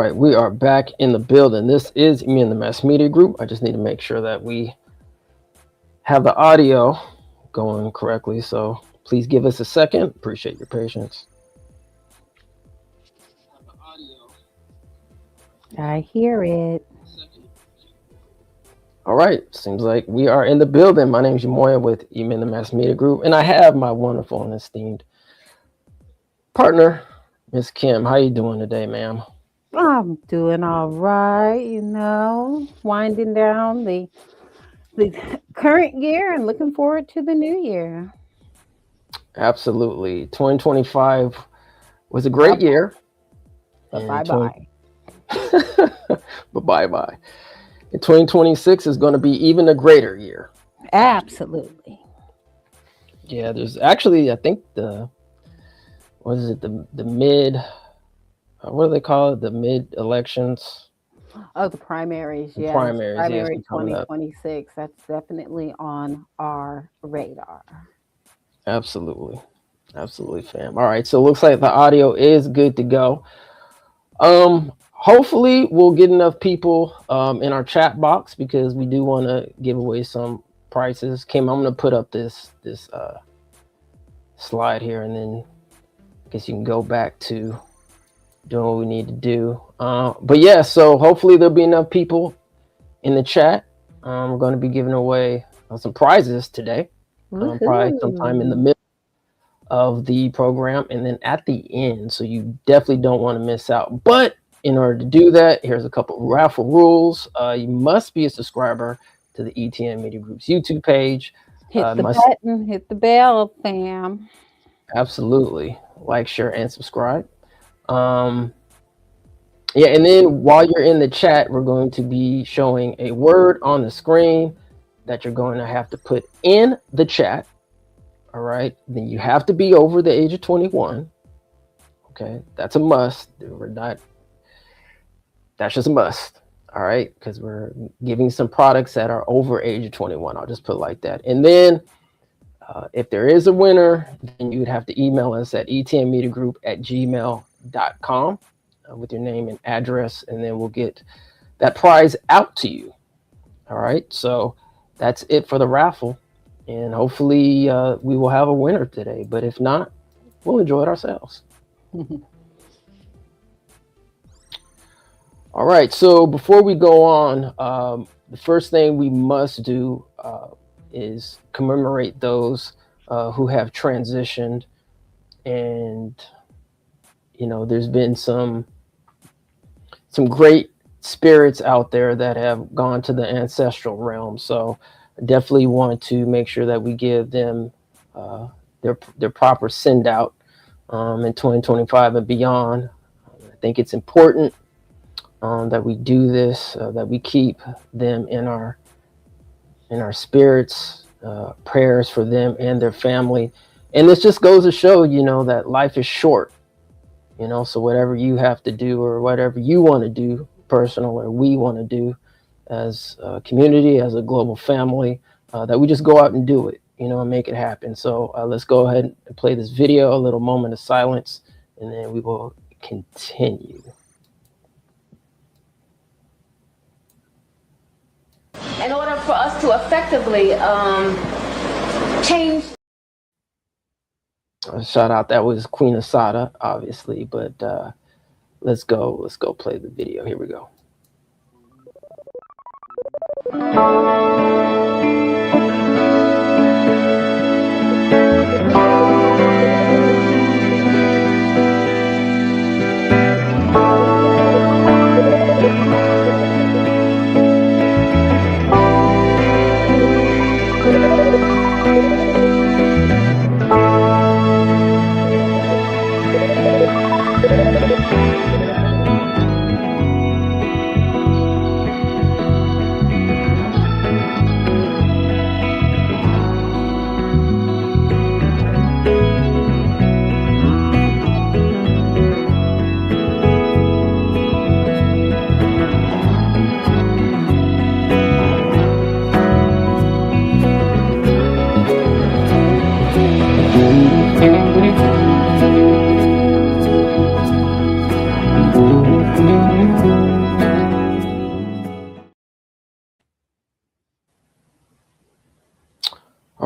right, we are back in the building. This is me and the Mass Media Group. I just need to make sure that we have the audio going correctly. So please give us a second. Appreciate your patience. I hear it. All right, seems like we are in the building. My name is Jamoya with me and the Mass Media Group, and I have my wonderful and esteemed partner, Miss Kim. How you doing today, ma'am? I'm doing all right, winding down the current year and looking forward to the new year. Absolutely. 2025 was a Bye great year. bye And bye. but bye bye. And 2026 is going to be even a greater year. Absolutely. Yeah, there's actually, I think what is it, the mid, what do they call it? The mid elections, Oh, the primaries, the yes. primaries, yes, Primary coming up. 2026. That's definitely on our radar. Absolutely. Absolutely, fam. All right, so it looks like the audio is good to go. Hopefully we'll get enough people in our chat box because we do want to give away some prizes. Kim, I'm gonna put up this slide here, and then I guess you can go back to doing what we need to do. But yeah, so hopefully there'll be enough people in the chat. We're going to be giving away some prizes today, probably sometime in the Woohoo. middle of the program and then at the end. So you definitely don't want to miss out. But in order to do that, here's a couple of raffle rules. You must be a subscriber to the ETN Media Group's YouTube page. Hit the button, hit the bell, fam. Absolutely. Like, share, and subscribe. Yeah, and then while you're in the chat, we're going to be showing a word on the screen that you're going to have to put in the chat. All right. Then you have to be over the age of 21. Okay. That's a must. That's just a must. All right. Because we're giving some products that are over age of 21. I'll just put it like that. And then if there is a winner, then you would have to email us at etnmediagroup@gmail.com with your name and address, and then we'll get that prize out to you. All right. So that's it for the raffle. And hopefully we will have a winner today. But if not, we'll enjoy it ourselves. All right. So before we go on, the first thing we must do is commemorate those who have transitioned. And, there's been some great spirits out there that have gone to the ancestral realm. So definitely want to make sure that we give them their proper send out in 2025 and beyond. I think it's important that we do this, that we keep them in our spirits, prayers for them and their family. And this just goes to show, that life is short. So whatever you have to do or whatever you want to do, personal or we want to do as a community, as a global family, that we just go out and do it, and make it happen. So let's go ahead and play this video, a little moment of silence, and then we will continue. In order for us to effectively change. Shout out, that was Queen Asada, obviously, but let's go play the video. Here we go.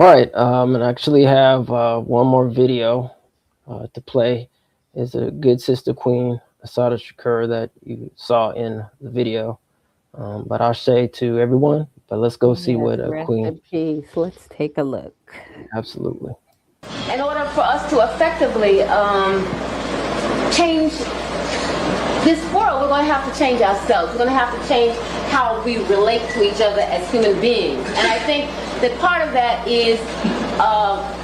All right, and I actually have one more video to play. Is a good sister queen, Asada Shakur, that you saw in the video. But I'll say to everyone, but let's go see Yes, what a rest queen. in peace. Let's take a look. Absolutely. In order for us to effectively change this world, we're going to have to change ourselves. We're going to have to change how we relate to each other as human beings. And I think that part of that is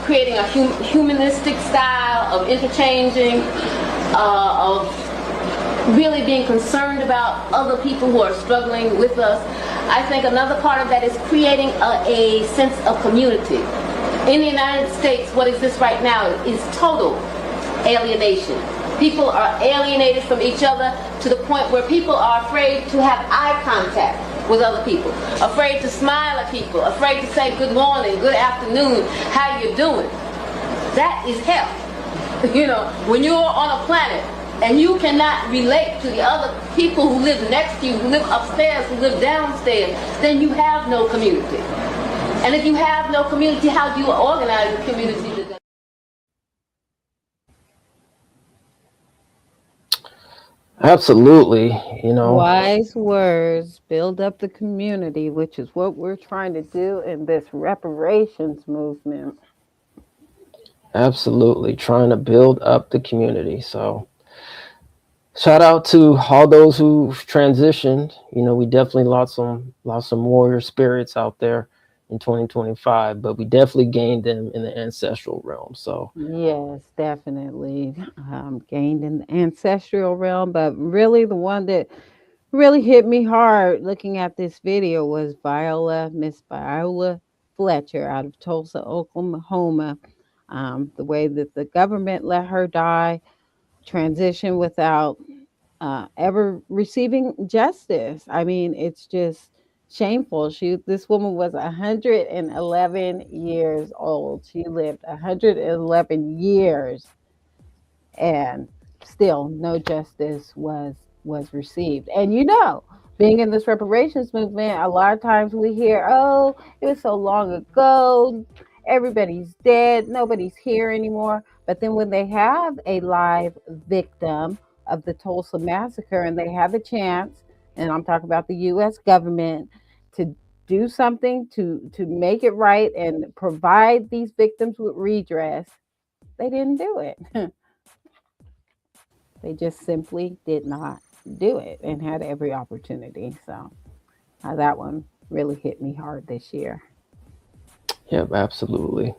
creating a humanistic style of interchanging, of really being concerned about other people who are struggling with us. I think another part of that is creating a sense of community. In the United States, what exists right now is total alienation. People are alienated from each other to the point where people are afraid to have eye contact with other people, afraid to smile at people, afraid to say good morning, good afternoon, how you doing. That is hell. You know, when you're on a planet and you cannot relate to the other people who live next to you, who live upstairs, who live downstairs, then you have no community. And if you have no community, how do you organize a community? Absolutely. You know, Wise words build up the community, which is what we're trying to do in this reparations movement. absolutely trying to build up the community. So shout out to all those who transitioned. You know, we definitely lost some warrior spirits out there in 2025, but we definitely gained them in the ancestral realm. So Yes, definitely. Gained in the ancestral realm, but really the one that really hit me hard looking at this video was Miss Viola Fletcher out of Tulsa, Oklahoma. The way that the government let her die, transition without ever receiving justice. I mean, it's just shameful. This woman was 111 years old. She lived 111 years, and still no justice was received. And being in this reparations movement, a lot of times we hear, "Oh, it was so long ago. Everybody's dead. Nobody's here anymore." But then when they have a live victim of the Tulsa massacre and they have a chance, and I'm talking about the US government, to do something to make it right and provide these victims with redress, they didn't do it. They just simply did not do it and had every opportunity. So that one really hit me hard this year. yeah, absolutely.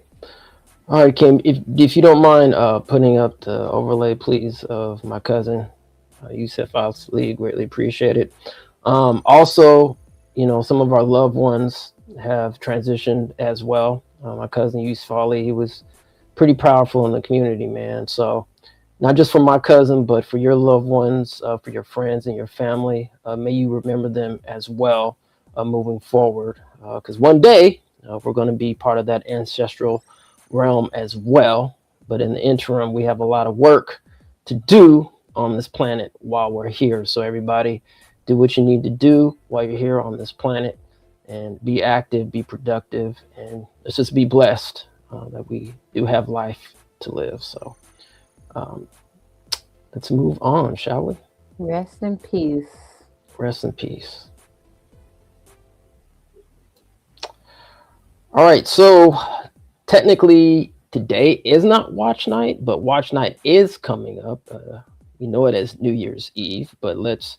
All right, Kim, if you don't mind putting up the overlay, please, of my cousin, Yusef Ali, greatly appreciate it. Also, you know, some of our loved ones have transitioned as well. My cousin Yusef Ali, he was pretty powerful in the community, man. So not just for my cousin, but for your loved ones, for your friends and your family, may you remember them as well moving forward. Because one day we're going to be part of that ancestral realm as well. But in the interim, we have a lot of work to do on this planet while we're here. So everybody, do what you need to do while you're here on this planet, and be active, be productive, and let's just be blessed that we do have life to live. So let's move on, shall we? Rest in peace. Rest in peace. All right, so technically today is not watch night, but watch night is coming up. We know it as New Year's Eve, but let's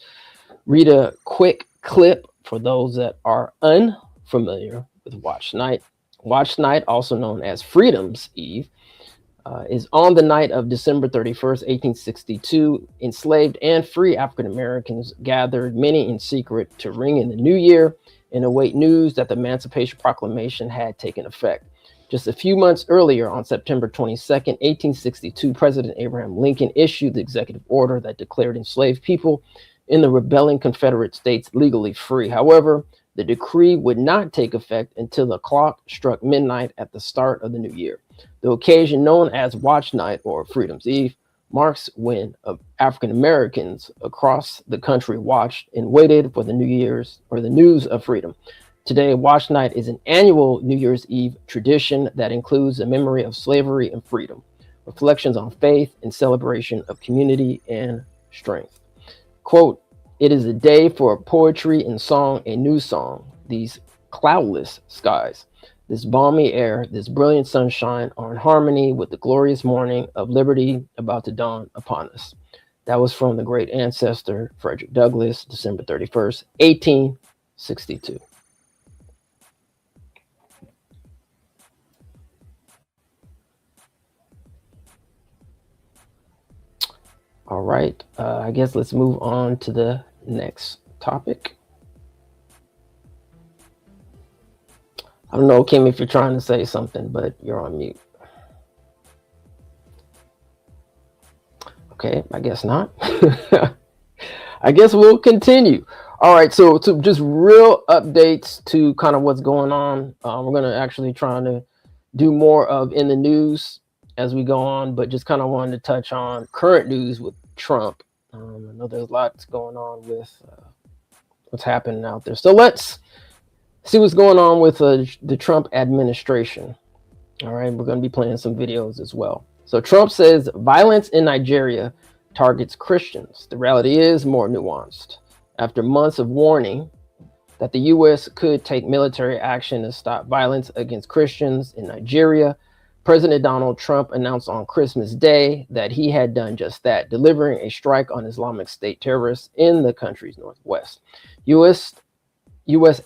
read a quick clip for those that are unfamiliar with watch night. Watch night, also known as Freedom's Eve, is on the night of December 31st, 1862. Enslaved and free African Americans gathered, many in secret, to ring in the new year and await news that the Emancipation Proclamation had taken effect. Just a few months earlier, on September 22nd, 1862, President Abraham Lincoln issued the executive order that declared enslaved people in the rebelling Confederate States legally free. However, the decree would not take effect until the clock struck midnight at the start of the new year. The occasion, known as Watch Night or Freedom's Eve, marks when African Americans across the country watched and waited for the New Year's or the news of freedom. Today, Watch Night is an annual New Year's Eve tradition that includes a memory of slavery and freedom, reflections on faith, and celebration of community and strength. Quote, "It is a day for poetry and song, a new song. These cloudless skies, this balmy air, this brilliant sunshine are in harmony with the glorious morning of liberty about to dawn upon us." That was from the great ancestor Frederick Douglass, December 31st, 1862. All right, I guess let's move on to the next topic. I don't know, Kim, if you're trying to say something, but you're on mute. Okay, I guess not. I guess we'll continue. All right, so just real updates to kind of what's going on. We're going to actually try to do more of in the news as we go on, but just kind of wanted to touch on current news with Trump. I know there's lots going on with what's happening out there. So let's see what's going on with the Trump administration. All right, we're going to be playing some videos as well. So Trump says violence in Nigeria targets Christians. The reality is more nuanced. After months of warning that the U.S. could take military action to stop violence against Christians in Nigeria, President Donald Trump announced on Christmas Day that he had done just that, delivering a strike on Islamic State terrorists in the country's northwest. U.S.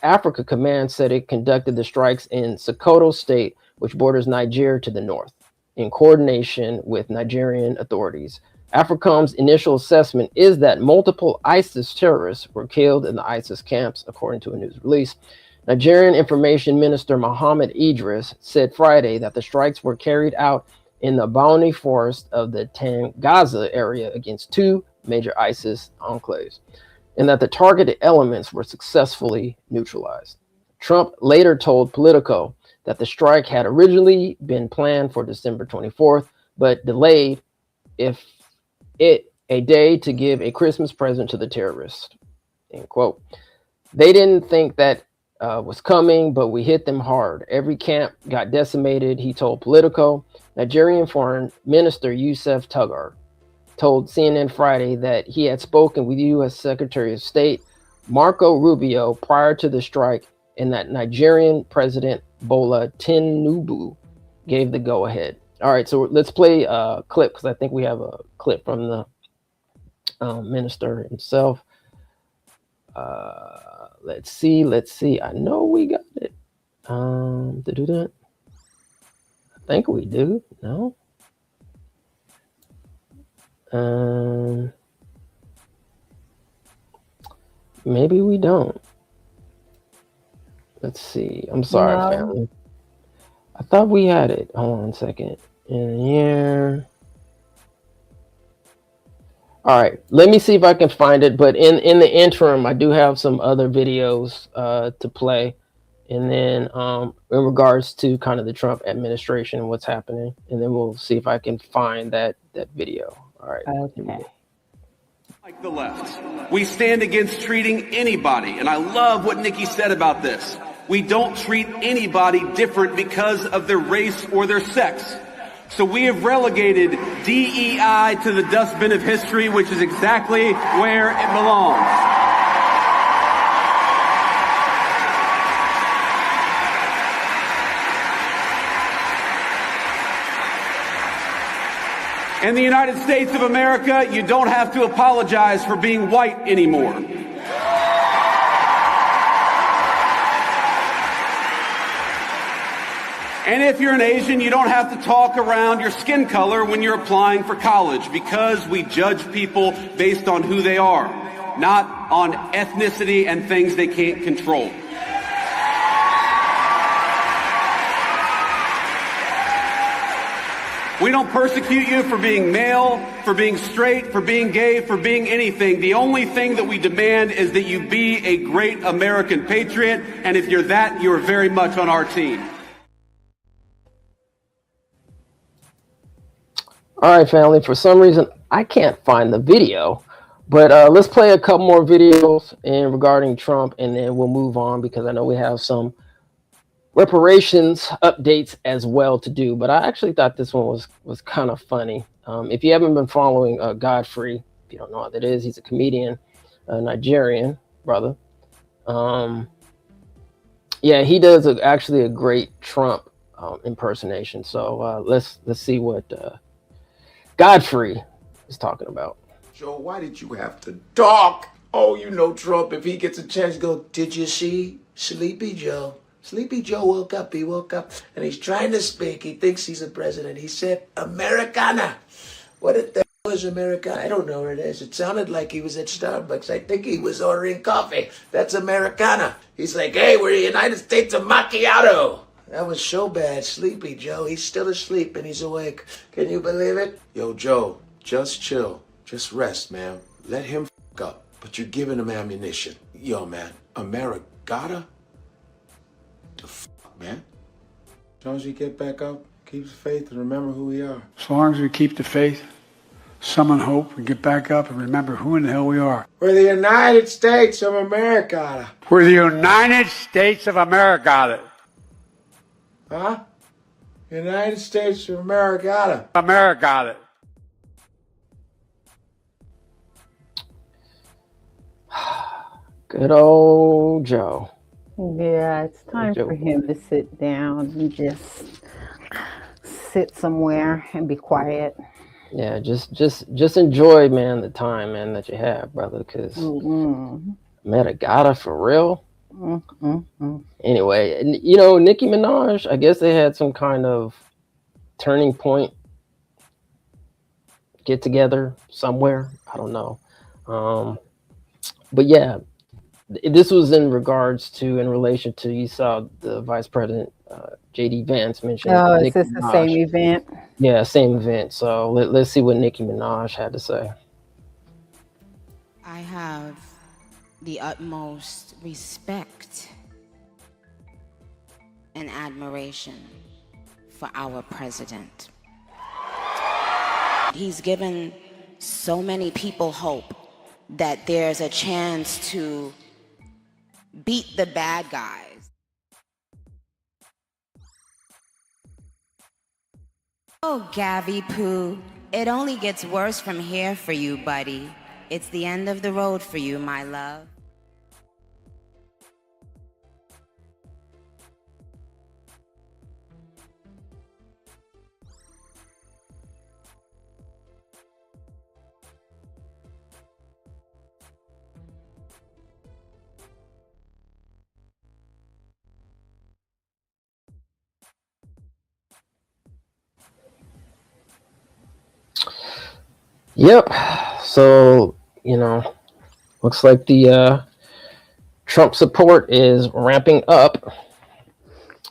Africa Command said it conducted the strikes in Sokoto State, which borders Niger to the north, in coordination with Nigerian authorities. AFRICOM's initial assessment is that multiple ISIS terrorists were killed in the ISIS camps, according to a news release. Nigerian Information Minister Mohammed Idris said Friday that the strikes were carried out in the Bounty Forest of the Tangaza area against two major ISIS enclaves, and that the targeted elements were successfully neutralized. Trump later told Politico that the strike had originally been planned for December 24th, but delayed a day to give a Christmas present to the terrorists. End quote. They didn't think that was coming, but we hit them hard. Every camp got decimated, he told Politico. Nigerian Foreign Minister Yusuf Tugar told CNN Friday that he had spoken with U.S. Secretary of State Marco Rubio prior to the strike, and that Nigerian President Bola Tinubu gave the go-ahead. All right, so let's play a clip, because I think we have a clip from the minister himself. Let's see. I know we got it. To do that, I think we do. No. Maybe we don't. Let's see. I'm sorry, No. family. I thought we had it. Hold on a second. In here. All right. Let me see if I can find it. But in the interim, I do have some other videos to play. And then in regards to kind of the Trump administration and what's happening. And then we'll see if I can find that video. All right. Okay. Like the left, we stand against treating anybody, and I love what Nikki said about this. We don't treat anybody different because of their race or their sex. So we have relegated DEI to the dustbin of history, which is exactly where it belongs. In the United States of America, you don't have to apologize for being white anymore. And if you're an Asian, you don't have to talk around your skin color when you're applying for college, because we judge people based on who they are, not on ethnicity and things they can't control. We don't persecute you for being male, for being straight, for being gay, for being anything. The only thing that we demand is that you be a great American patriot, and if you're that, you're very much on our team. All right, family. For some reason, I can't find the video, But let's play a couple more videos in regarding Trump, and then we'll move on because I know we have some reparations updates as well to do. But I actually thought this one was kind of funny. If you haven't been following Godfrey, if you don't know what that is, he's a comedian, a Nigerian brother. Yeah, he does actually a great Trump impersonation. So let's see what Godfrey is talking about. Joe, why did you have to talk? Oh, you know Trump, if he gets a chance, go, did you see Sleepy Joe? Sleepy Joe woke up, and he's trying to speak. He thinks he's a president. He said, Americana. What the hell is Americana? I don't know what it is. It sounded like he was at Starbucks. I think he was ordering coffee. That's Americana. He's like, hey, we're the United States of macchiato. That was so bad. Sleepy Joe, he's still asleep and he's awake. Can you believe it? Yo, Joe, just chill. Just rest, man. Let him f*** up. But you're giving him ammunition. Yo, man, Americana? The f***, man? As long as you get back up, keep the faith, and remember who we are. As long as we keep the faith, summon hope, and get back up and remember who in the hell we are. We're the United States of America. We're the United States of America. Huh? United States of America. America. Good old Joe. Yeah, it's time for him to sit down and just sit somewhere and be quiet. Yeah, just enjoy, man, the time, man, that you have, brother. Because Metagata for real. Anyway, and, you know, Nicki Minaj, I guess they had some kind of turning point get together somewhere. I don't know. But yeah, this was in relation to, you saw the Vice President J.D. Vance mentioned. Oh, Nicki is this Minaj. the same event? Yeah, same event. So let's see what Nicki Minaj had to say. I have the utmost respect and admiration for our president. He's given so many people hope that there's a chance to beat the bad guys. Oh, Gavi Poo, it only gets worse from here for you, buddy. It's the end of the road for you, my love. Yep. So, you know, looks like the Trump support is ramping up.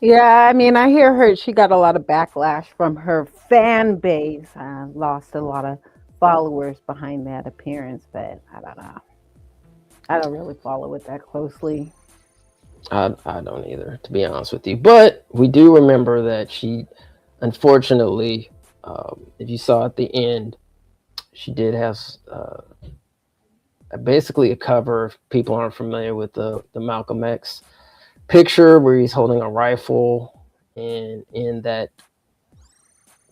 Yeah, I mean, I hear she got a lot of backlash from her fan base. Lost a lot of followers behind that appearance, but I don't know. I don't really follow it that closely. I don't either, to be honest with you. But we do remember that she, unfortunately, if you saw at the end, she did have basically a cover. If people aren't familiar with the Malcolm X picture where he's holding a rifle, and in that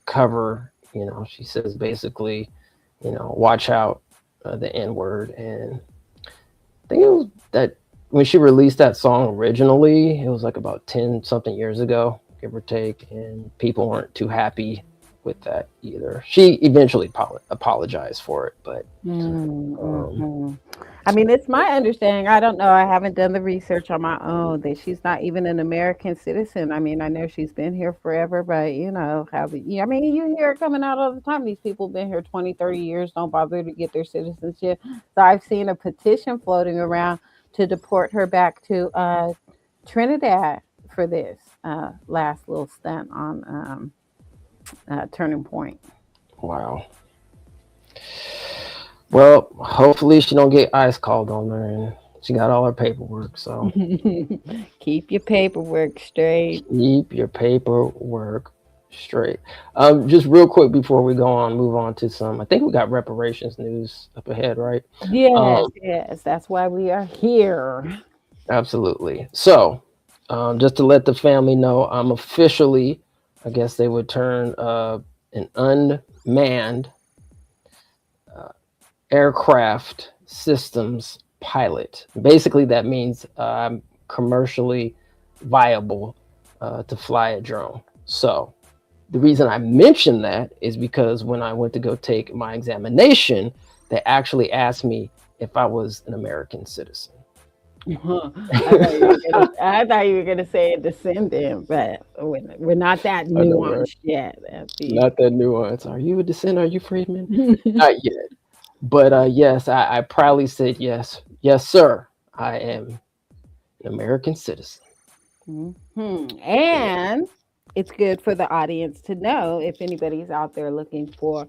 cover, you know, she says basically, you know, watch out, the N-word. And I think it was that when she released that song originally, it was like about 10 something years ago, give or take, and people weren't too happy with that either. She eventually apologized for it, but I mean, it's my understanding, I don't know, I haven't done the research on my own, that she's not even an American citizen. I mean, I know she's been here forever, but you know, I mean, you hear it coming out all the time. These people been here 20, 30 years, don't bother to get their citizenship. So I've seen a petition floating around to deport her back to Trinidad for this last little stunt on Turning Point. wow. Well, hopefully she don't get ice called on her, and she got all her paperwork. So Keep your paperwork straight. keep your paperwork Straight. Just real quick before we move on to some. I think we got reparations news up ahead, right? Yes, Um, yes, that's why we are here. Absolutely. So, just to let the family know, I'm officially, I guess they would term an unmanned aircraft systems pilot. Basically, that means I'm commercially viable to fly a drone. So, the reason I mention that is because when I went to go take my examination, they actually asked me if I was an American citizen. I thought you were gonna say a descendant, but we're not that I know, right? nuanced yet. That's Not that nuance. Are you a descendant? Are you freedman? Not yet. But yes, I proudly said yes. Yes, sir. I am an American citizen. And it's good for the audience to know if anybody's out there looking for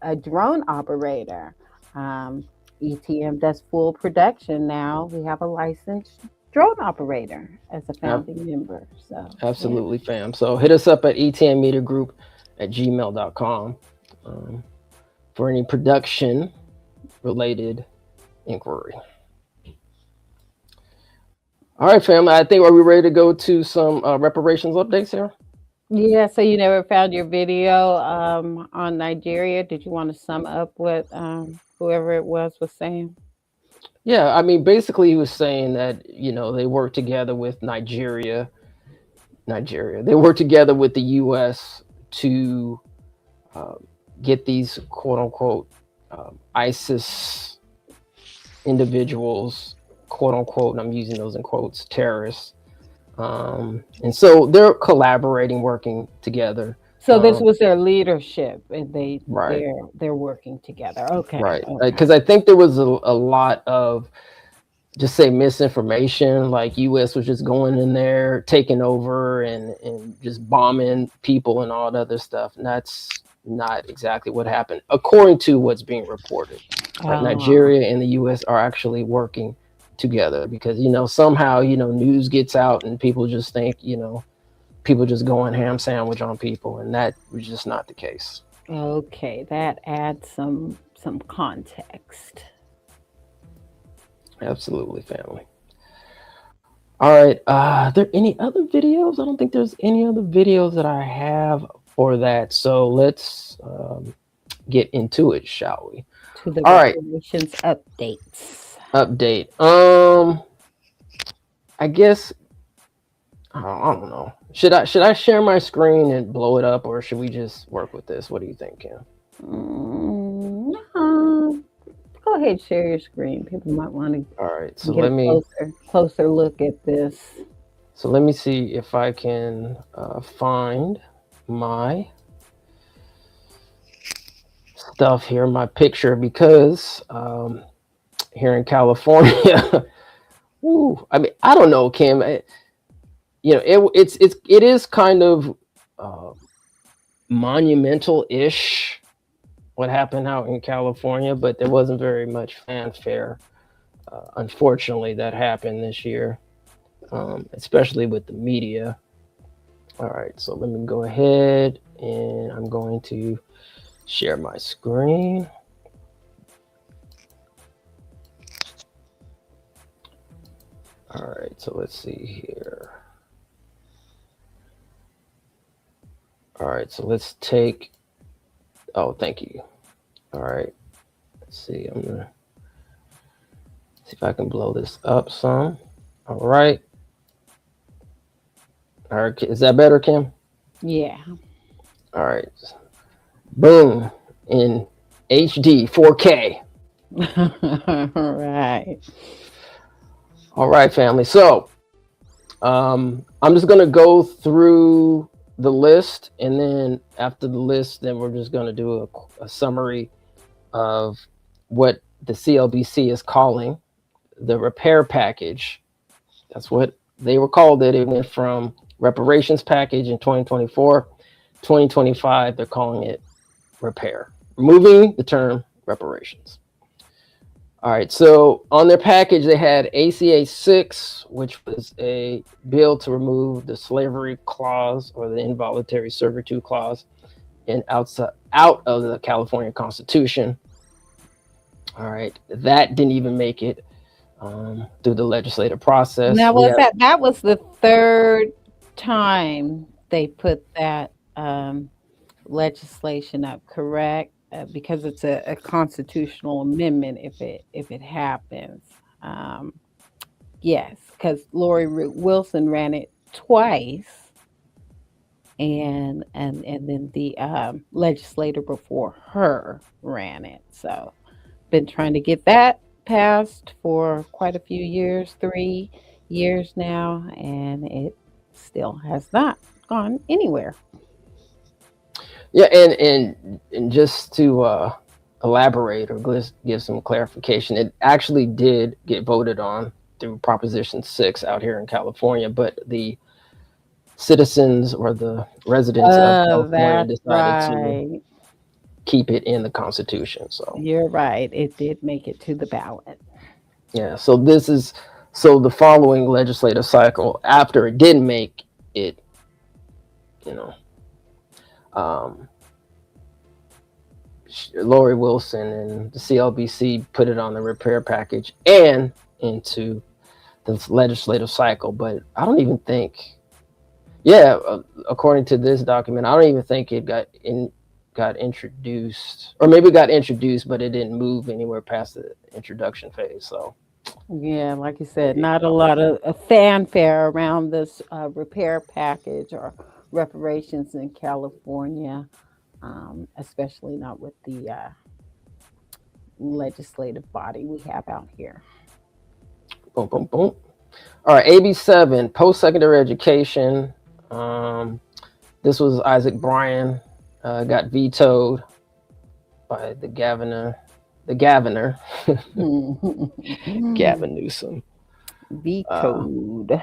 a drone operator. ETM does full production now. We have a licensed drone operator as a founding member. So Absolutely, fam. So hit us up at etmmediagroup@gmail.com for any production related inquiry. All right, family. I think, are we ready to go to some reparations updates here? yeah, so you never found your video on Nigeria. Did you want to sum up what whoever it was saying? Yeah, I mean, basically, he was saying that, they work together with Nigeria. They work together with the U.S. to get these quote unquote ISIS individuals, quote unquote, and I'm using those in quotes, terrorists. And so they're collaborating, working together. So this was their leadership, and Right. they're working together. Okay, Right. okay. Because I think there was a lot of, just say, misinformation, like US was just going in there, taking over and just bombing people and all that other stuff. And that's not exactly what happened, according to what's being reported. Right? Nigeria and the US are actually working together because, somehow, news gets out and people just think, people just going ham sandwich on people. And that was just not the case. Okay, that adds some context. Absolutely, family. All right. Are there any other videos? I don't think there's any other videos that I have for that. So let's get into it, shall we? To the All right. reparations updates. Update. I guess I don't know. Should I share my screen and blow it up, or should we just work with this? What do you think, Kim? Go ahead, share your screen. People might want to All right. So get let a me closer look at this. So let me see if I can find my stuff here, my picture, because here in California, ooh, I mean, I don't know, Kim. It is kind of monumental-ish what happened out in California, but there wasn't very much fanfare. Unfortunately, that happened this year, especially with the media. All right, so let me go ahead and I'm going to share my screen. All right, so let's see here. All right, so let's take, oh, thank you. All right, let's see, I'm gonna see if I can blow this up some. All right. All right, is that better, Kim? Yeah. All right. Boom, in HD 4K. All right. All right, family. So I'm just going to go through the list, and then after the list, then we're just going to do a summary of what the CLBC is calling the repair package. That's what they were called it. It went from reparations package in 2024, 2025, they're calling it repair, removing the term reparations. All right, so on their package, they had ACA 6, which was a bill to remove the slavery clause or the involuntary servitude clause out of the California Constitution. All right, that didn't even make it through the legislative process. Now, that was the third time they put that legislation up, correct? Because it's a constitutional amendment if it happens. Yes, because Lori Wilson ran it twice, and then the legislator before her ran it. So, been trying to get that passed for quite a few years, 3 years now, and it still has not gone anywhere. Yeah, and just to elaborate or give some clarification, it actually did get voted on through Proposition 6 out here in California, but the citizens or the residents of California decided to keep it in the Constitution. So you're right, it did make it to the ballot. Yeah, so the following legislative cycle after it didn't make it, Lori Wilson and the CLBC put it on the repair package and into the legislative cycle. But I don't even think, according to this document, I don't even think it got introduced, or maybe it got introduced, but it didn't move anywhere past the introduction phase. So yeah, like you said, not a lot of fanfare around this repair package or reparations in California, especially not with the legislative body we have out here. Boom, boom, boom. All right, AB 7, post-secondary education. This was Isaac Bryan, got vetoed by the governor, Gavin Newsom. Vetoed.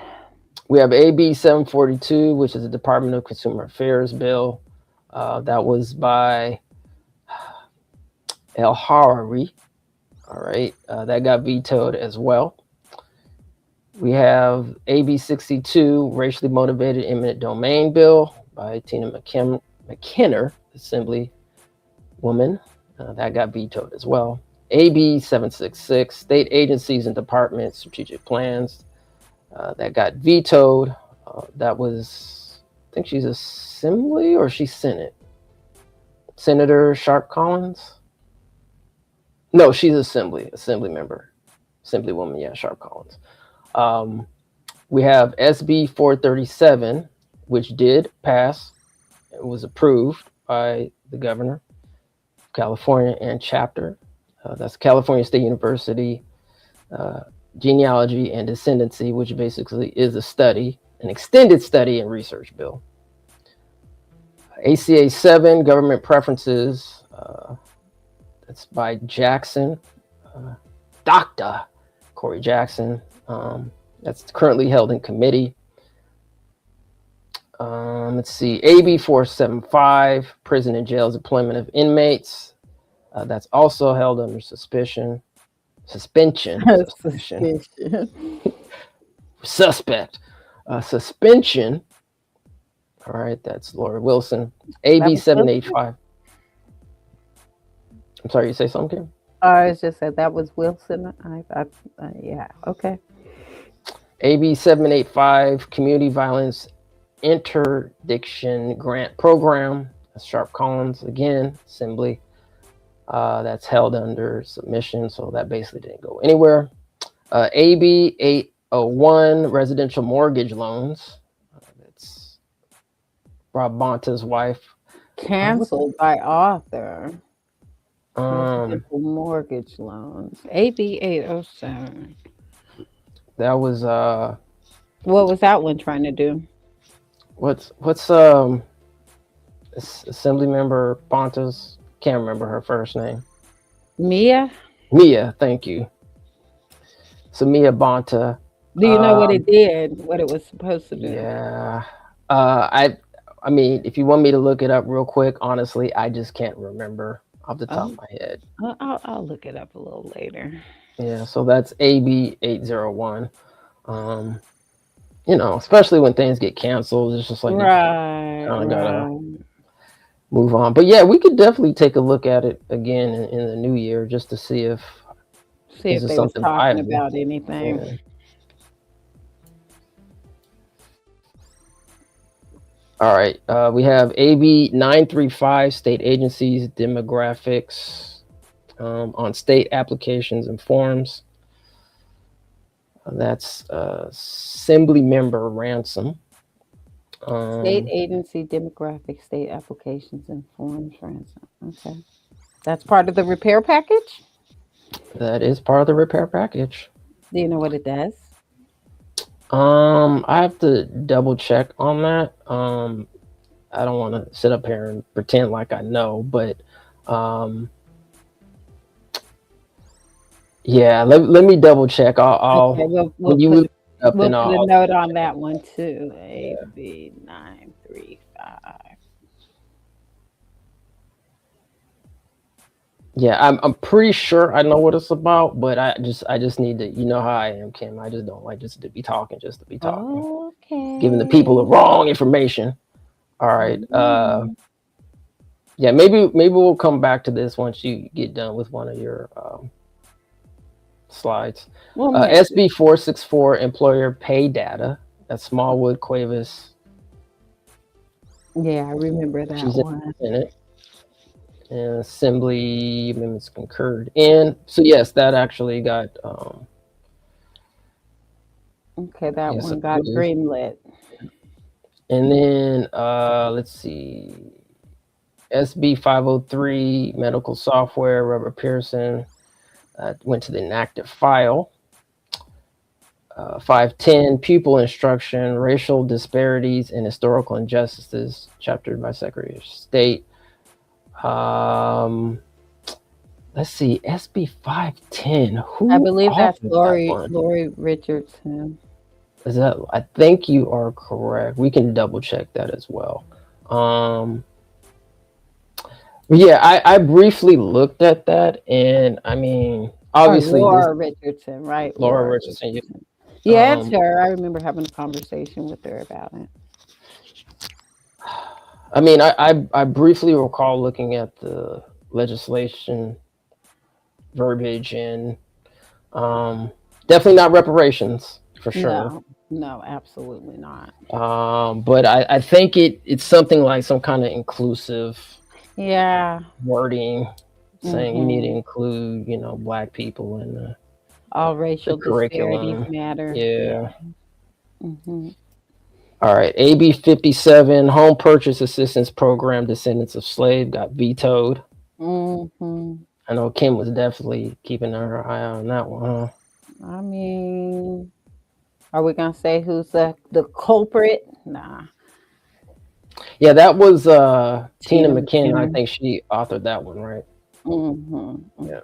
We have AB 742, which is the Department of Consumer Affairs bill. That was by El Harari. All right, that got vetoed as well. We have AB 62, racially motivated eminent domain bill by Tina McKinnon, Assembly woman. That got vetoed as well. AB 766, state agencies and departments, strategic plans. That got vetoed. That was, I think she's Assembly or she's Senate. Senator Sharp Collins? No, she's Assembly member. Assemblywoman, yeah, Sharp Collins. We have SB 437, which did pass. It was approved by the governor of California and chapter. That's California State University Genealogy and Descendancy, which basically is a study, an extended study and research bill. ACA 7, government preferences. That's by Jackson, Dr. Corey Jackson. That's currently held in committee. Let's see, AB 475, prison and jails employment of inmates. That's also held under suspension. Suspension. All right, that's Laura Wilson. AB 785. I'm sorry, you say something, Kim? I was just said that was Wilson. Yeah, okay. AB 785, Community Violence Interdiction Grant Program. That's Sharp Collins, again, Assembly. That's held under submission, so that basically didn't go anywhere. AB 801, residential mortgage loans. That's Rob Bonta's wife. Canceled by author. Residential mortgage loans. AB 807. That was what was that one trying to do? What's Assembly member Bonta's, can't remember her first name. Mia, thank you. So Mia Bonta. Do you know what it did? What it was supposed to do? Yeah. I mean, if you want me to look it up real quick, honestly, I just can't remember off the top of my head. I'll look it up a little later. Yeah, so that's AB 801. Um, especially when things get canceled, it's just like you Right, kind of gotta right. move on. But yeah, we could definitely take a look at it again in the new year just to see if See this if is they was something talking viable. about anything. Yeah. All right. We have AB 935, state agencies, demographics on state applications and forms. That's Assembly Member Ransom. State Um, agency demographic state applications and forms ransom. Okay. That's part of the repair package? that is part of the repair package. Do you know what it does? I have to double check on that. I don't want to sit up here and pretend like I know, but um, yeah, let me double check. Okay, I'll we'll when you put look it up, we'll then put a I'll note on that one too. AB 935. yeah, I'm pretty sure I know what it's about, but I just need to, you know how I am, Kim. I just don't like just to be talking just to be talking, giving the people the Okay. wrong information. All right. Mm. Yeah, maybe we'll come back to this once you get done with one of your slides. Well, maybe. SB 464 employer pay data. That's Smallwood Cuevas. Yeah, I remember that She's one. in it. And Assembly amendments concurred. And so yes, that actually got Okay, that yes one got approved. greenlit. And then let's see. SB 503 medical software, Robert Pearson went to the inactive file. 510 pupil instruction, racial disparities and historical injustices, chaptered by Secretary of State. Let's see, SB 510. Who I believe that's authored that one? Lori Richardson. Is that? I think you are correct. We can double check that as well. Yeah, I briefly looked at that, and I mean, Or obviously, this Laura Richardson, right? Laura Laura Richardson. Richardson. Yeah, it's Um, her. I remember having a conversation with her about it. I mean, I briefly recall looking at the legislation verbiage, and definitely not reparations for sure. No, absolutely not. But I think it's something like some kind of inclusive Yeah. wording saying you need to Hmm. include, Black people in the All racial disparities curriculum. matter. Yeah. Hmm. All right. AB 57, Home Purchase Assistance Program, Descendants of Slave, got vetoed. Hmm. I know Kim was definitely keeping her eye on that one, huh? I mean, are we gonna say who's the culprit? Nah. Yeah, that was Tina Tina McKinnon. I McKinnon. think she authored that one, right? Hmm. Yeah.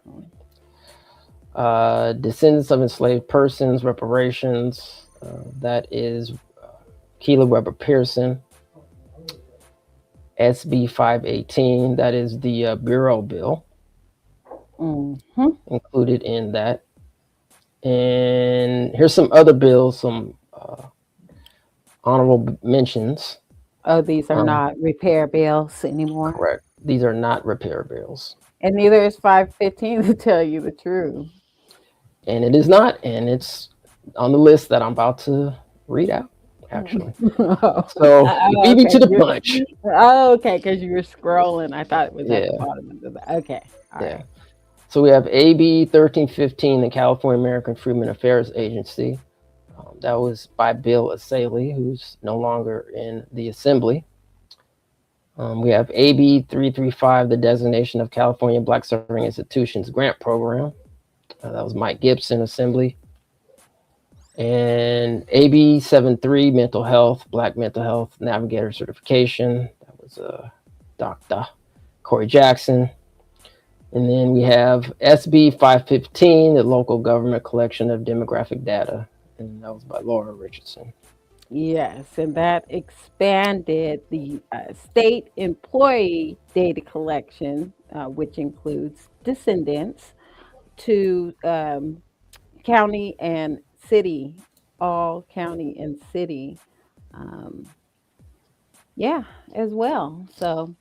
Descendants of Enslaved Persons, Reparations. That is Keela Weber Pearson. SB 518. That is the Bureau bill Hmm. included in that. And here's some other bills, some honorable mentions. Oh, these are not repair bills anymore. Correct. These are not repair bills. And neither is 515 to tell you the truth. And it is not. And it's on the list that I'm about to read out, actually. So you beat me to the punch. Oh, okay, because you were scrolling. I thought it was at the Yeah. bottom of the. Okay, all Yeah. right. So we have AB 1315, the California American Freedmen Affairs Agency. That was by Bill Asaley, who's no longer in the Assembly. We have AB 335, the Designation of California Black Serving Institutions Grant Program. That was Mike Gibson, Assembly. And AB 73, Mental Health, Black Mental Health Navigator Certification. That was Dr. Corey Jackson. And then we have SB 515, the Local Government Collection of Demographic Data. And that was by Laura Richardson. Yes, and that expanded the state employee data collection, which includes descendants, to county and city, all county and city, um, yeah, as well. So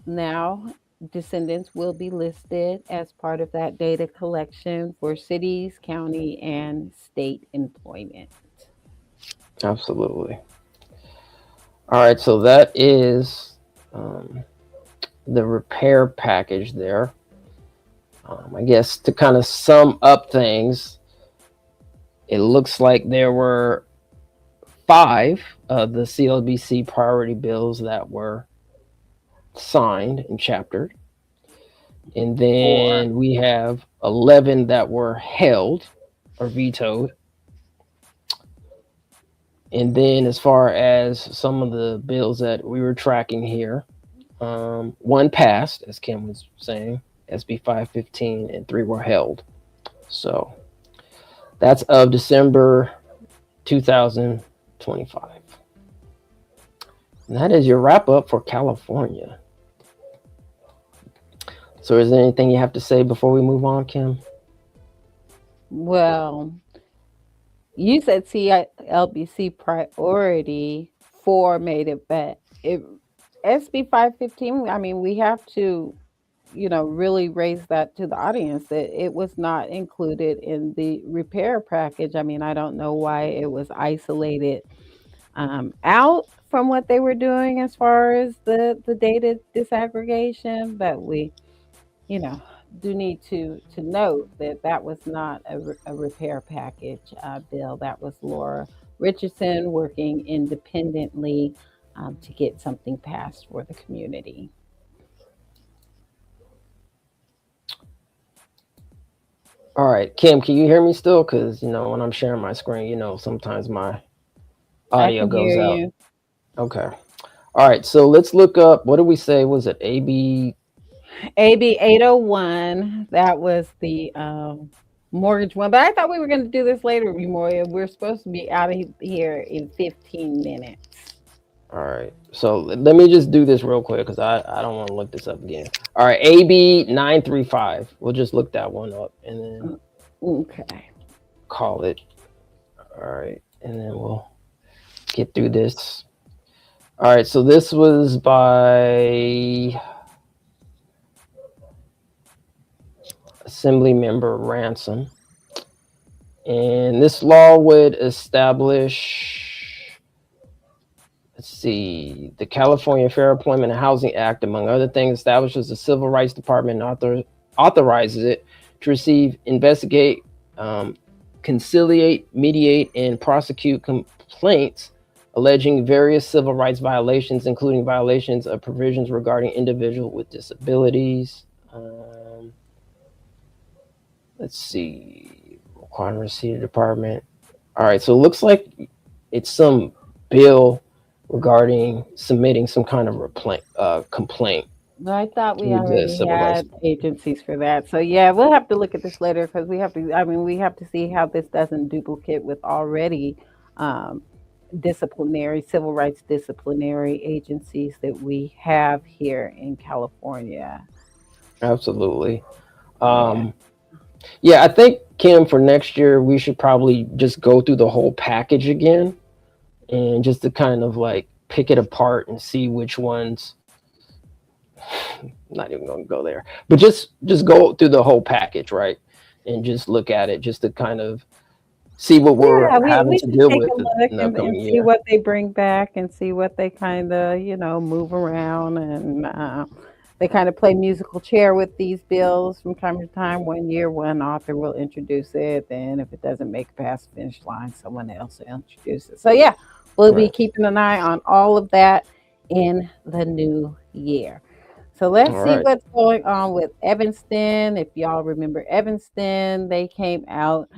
now descendants will be listed as part of that data collection for cities, county, and state employment. Absolutely. All right, so that is the repair package there. I guess to kind of sum up things, it looks like there were 5 of the CLBC priority bills that were signed and chaptered. And then we have 11 that were held or vetoed. And then as far as some of the bills that we were tracking here, 1 passed, as Kim was saying, SB 515, and 3 were held. So that's of December 2025. And that is your wrap up for California. So is there anything you have to say before we move on, Kim? Well, you said CLBC priority 4 made it, but SB 515, I mean, we have to, really raise that to the audience that it was not included in the repair package. I mean, I don't know why it was isolated out from what they were doing as far as the data disaggregation, but we, you know, do need to note that that was not a repair package bill. That was Laura Richardson working independently to get something passed for the community. All right, Kim, can you hear me still? Because, when I'm sharing my screen, sometimes my audio goes out. You. Okay. All right, so let's look up, what did we say? Was it AB 801? That was the mortgage one. But I thought we were going to do this later, Memoria. We're supposed to be out of here in 15 minutes. All right. So let me just do this real quick because I don't want to look this up again. All right, AB 935. We'll just look that one up and then call it. All right, and then we'll get through this. All right, so this was by Assembly Member Ransom, and this law would establish. Let's see. The California Fair Employment and Housing Act, among other things, establishes the Civil Rights Department and authorizes it to receive, investigate, conciliate, mediate, and prosecute complaints alleging various civil rights violations, including violations of provisions regarding individuals with disabilities. Let's see. Requiring receipt of department. All right. So it looks like it's some bill regarding submitting some kind of complaint. I thought we already had agencies for that. So yeah, we'll have to look at this later because we have to see how this doesn't duplicate with already civil rights disciplinary agencies that we have here in California. Absolutely. Yeah, I think, Kim, for next year, we should probably just go through the whole package again. And just to kind of like pick it apart and see which ones, not even going to go there, but just go through the whole package, right? And just look at it just to kind of see what we're having to deal with in the upcoming year. See what they bring back and see what they kind of, move around and they kind of play musical chair with these bills from time to time. One year, one author will introduce it. Then if it doesn't make it past the finish line, someone else will introduce it. So yeah, we'll be keeping an eye on all of that in the new year. So let's see what's going on with Evanston. If y'all remember Evanston, they came out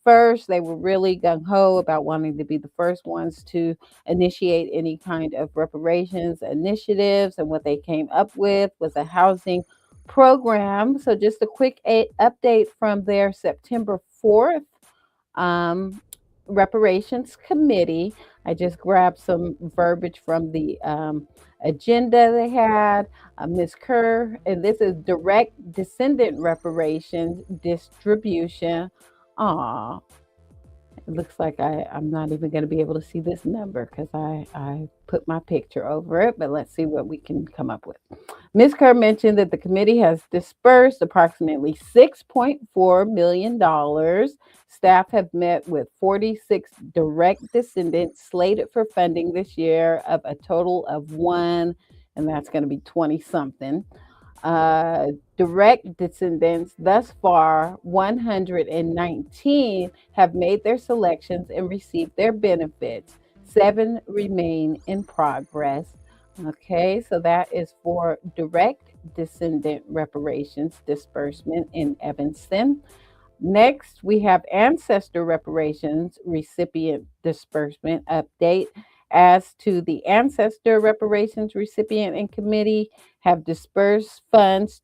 first. They were really gung-ho about wanting to be the first ones to initiate any kind of reparations initiatives. And what they came up with was a housing program. So just a quick update from their September 4th reparations committee. I just grabbed some verbiage from the agenda they had. Ms. Kerr, and this is direct descendant reparations distribution Aw, it looks like I'm not even going to be able to see this number because I put my picture over it, but let's see what we can come up with. Ms. Kerr mentioned that the committee has dispersed approximately $6.4 million. Staff have met with 46 direct descendants slated for funding this year of a total of one, and that's going to be 20 something. Direct descendants thus far, 119 have made their selections and received their benefits. 7 remain in progress. Okay, so that is for direct descendant reparations disbursement in Evanston. Next, we have ancestor reparations recipient disbursement update. As to the ancestor reparations recipient and committee have dispersed funds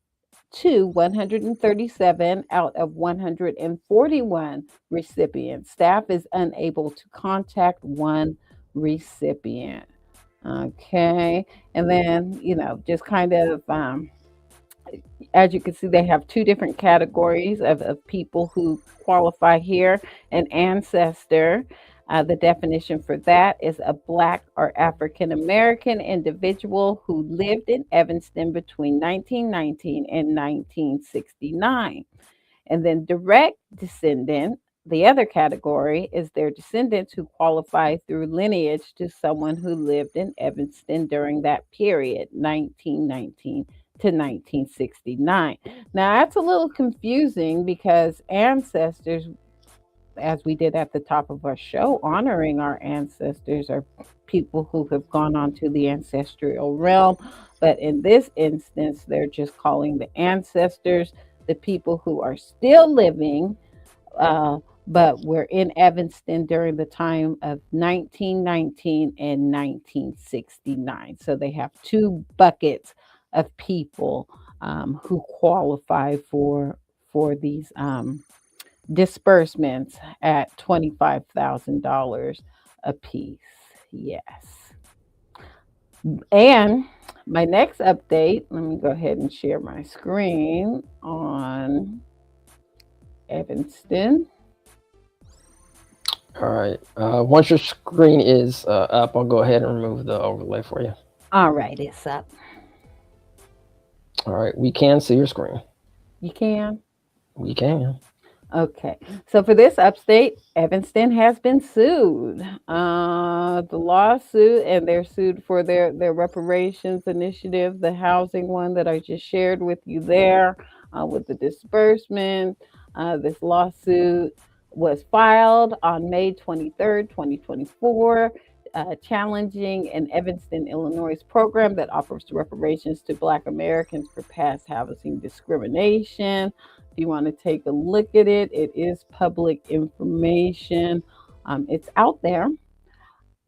to 137 out of 141 recipients. Staff is unable to contact one recipient. Okay, and then, just kind of as you can see, they have two different categories of people who qualify here. An ancestor, the definition for that is a Black or African American individual who lived in Evanston between 1919 and 1969. And then direct descendant, the other category, is their descendants who qualify through lineage to someone who lived in Evanston during that period, 1919 to 1969. Now, that's a little confusing because ancestors, as we did at the top of our show, honoring our ancestors are people who have gone on to the ancestral realm. But in this instance, they're just calling the ancestors the people who are still living, but we're in Evanston during the time of 1919 and 1969. So they have two buckets of people who qualify for these disbursements at $25,000 a piece. Yes. And my next update, let me go ahead and share my screen on Evanston. All right. Once your screen is up, I'll go ahead and remove the overlay for you. All right, it's up. All right. We can see your screen. You can? We can. Okay. So for this update, Evanston has been sued. The lawsuit, and they're sued for their reparations initiative, the housing one that I just shared with you there, with the disbursement. This lawsuit was filed on May 23rd, 2024, challenging an Evanston, Illinois program that offers reparations to Black Americans for past housing discrimination. If you want to take a look at it, it is public information. It's out there.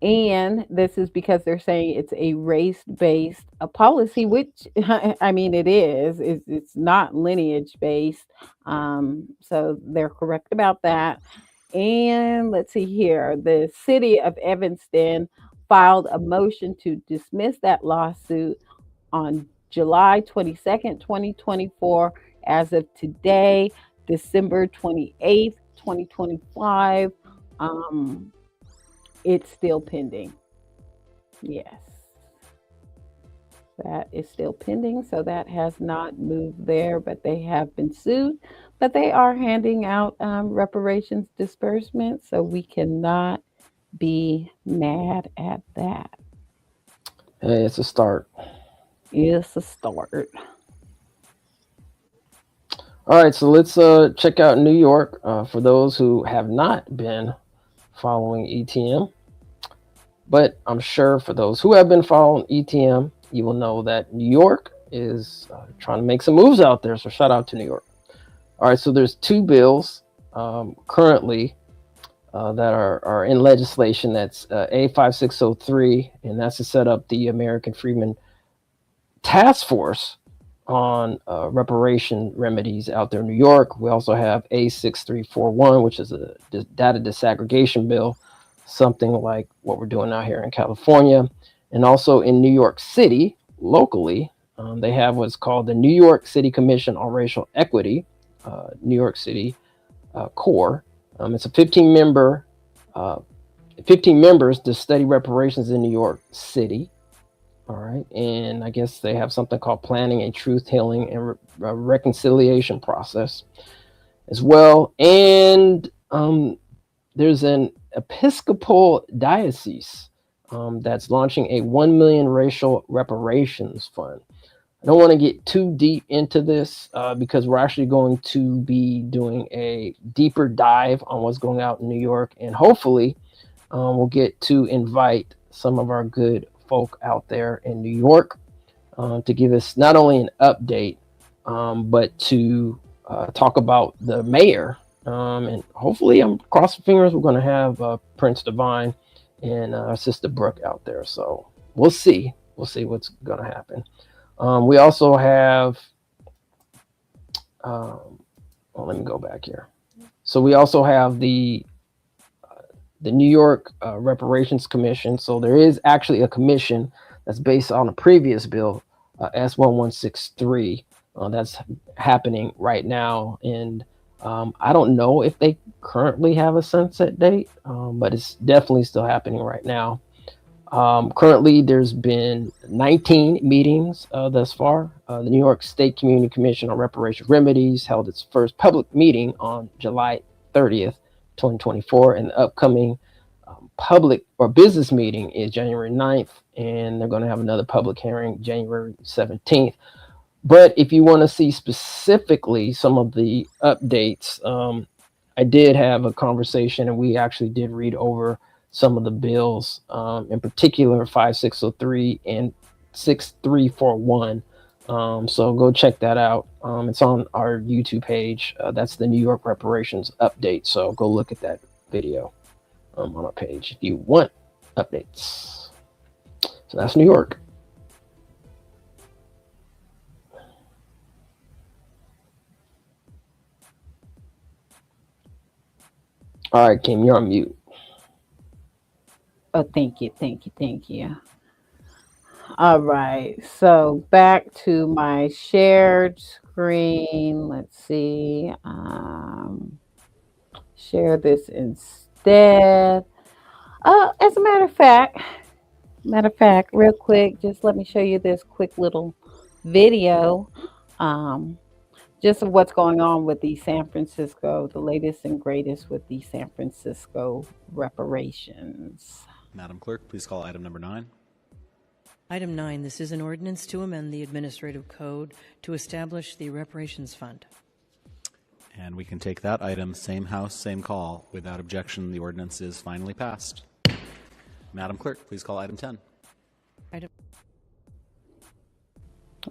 And this is because they're saying it's a race-based policy, which I mean, it is. It's not lineage-based. So they're correct about that. And let's see here. The city of Evanston filed a motion to dismiss that lawsuit on July 22nd, 2024. As of today, December 28th, 2025, it's still pending. Yes, that is still pending. So that has not moved there, but they have been sued. But they are handing out reparations disbursements, so we cannot be mad at that. Hey, it's a start. It's a start. All right, so let's check out New York for those who have not been following ETM. But I'm sure for those who have been following ETM, you will know that New York is trying to make some moves out there. So shout out to New York. All right, so there's two bills currently that are in legislation. That's A5603, and that's to set up the American Freedmen Task Force on reparation remedies out there in New York. We also have A6341, which is a data disaggregation bill, something like what we're doing out here in California. And also in New York City, locally, they have what's called the New York City Commission on Racial Equity, New York City CORE, It's a 15 members to study reparations in New York City. All right. And I guess they have something called planning a truth, healing, and reconciliation process as well. And there's an Episcopal diocese that's launching a 1 million racial reparations fund. I don't want to get too deep into this because we're actually going to be doing a deeper dive on what's going out in New York. And hopefully we'll get to invite some of our good folk out there in New York to give us not only an update, but to talk about the mayor. And hopefully, I'm crossing fingers, we're going to have Prince Divine and Sister Brooke out there. So we'll see. We'll see what's going to happen. We also have, let me go back here. So we also have the New York Reparations Commission. So there is actually a commission that's based on a previous bill, S1163, that's happening right now. And I don't know if they currently have a sunset date, but it's definitely still happening right now. Currently, there's been 19 meetings thus far. The New York State Community Commission on Reparation Remedies held its first public meeting on July 30th, 2024, and the upcoming public or business meeting is January 9th, and they're going to have another public hearing January 17th. But if you want to see specifically some of the updates, I did have a conversation, and we actually did read over some of the bills, in particular 5603 and 6341. So go check that out. It's on our YouTube page. That's the New York Reparations Update. So go look at that video on our page if you want updates. So that's New York. All right, Kim, you're on mute. Oh, thank you. All right, so back to my shared screen. Let's see. Share this instead. As a matter of fact, real quick, just let me show you this quick little video. Just of what's going on with the latest and greatest with the San Francisco reparations. Madam Clerk, please call item number 9. Item 9, this is an ordinance to amend the Administrative Code to establish the Reparations Fund. And we can take that item, same house, same call. Without objection, the ordinance is finally passed. Madam Clerk, please call item 10.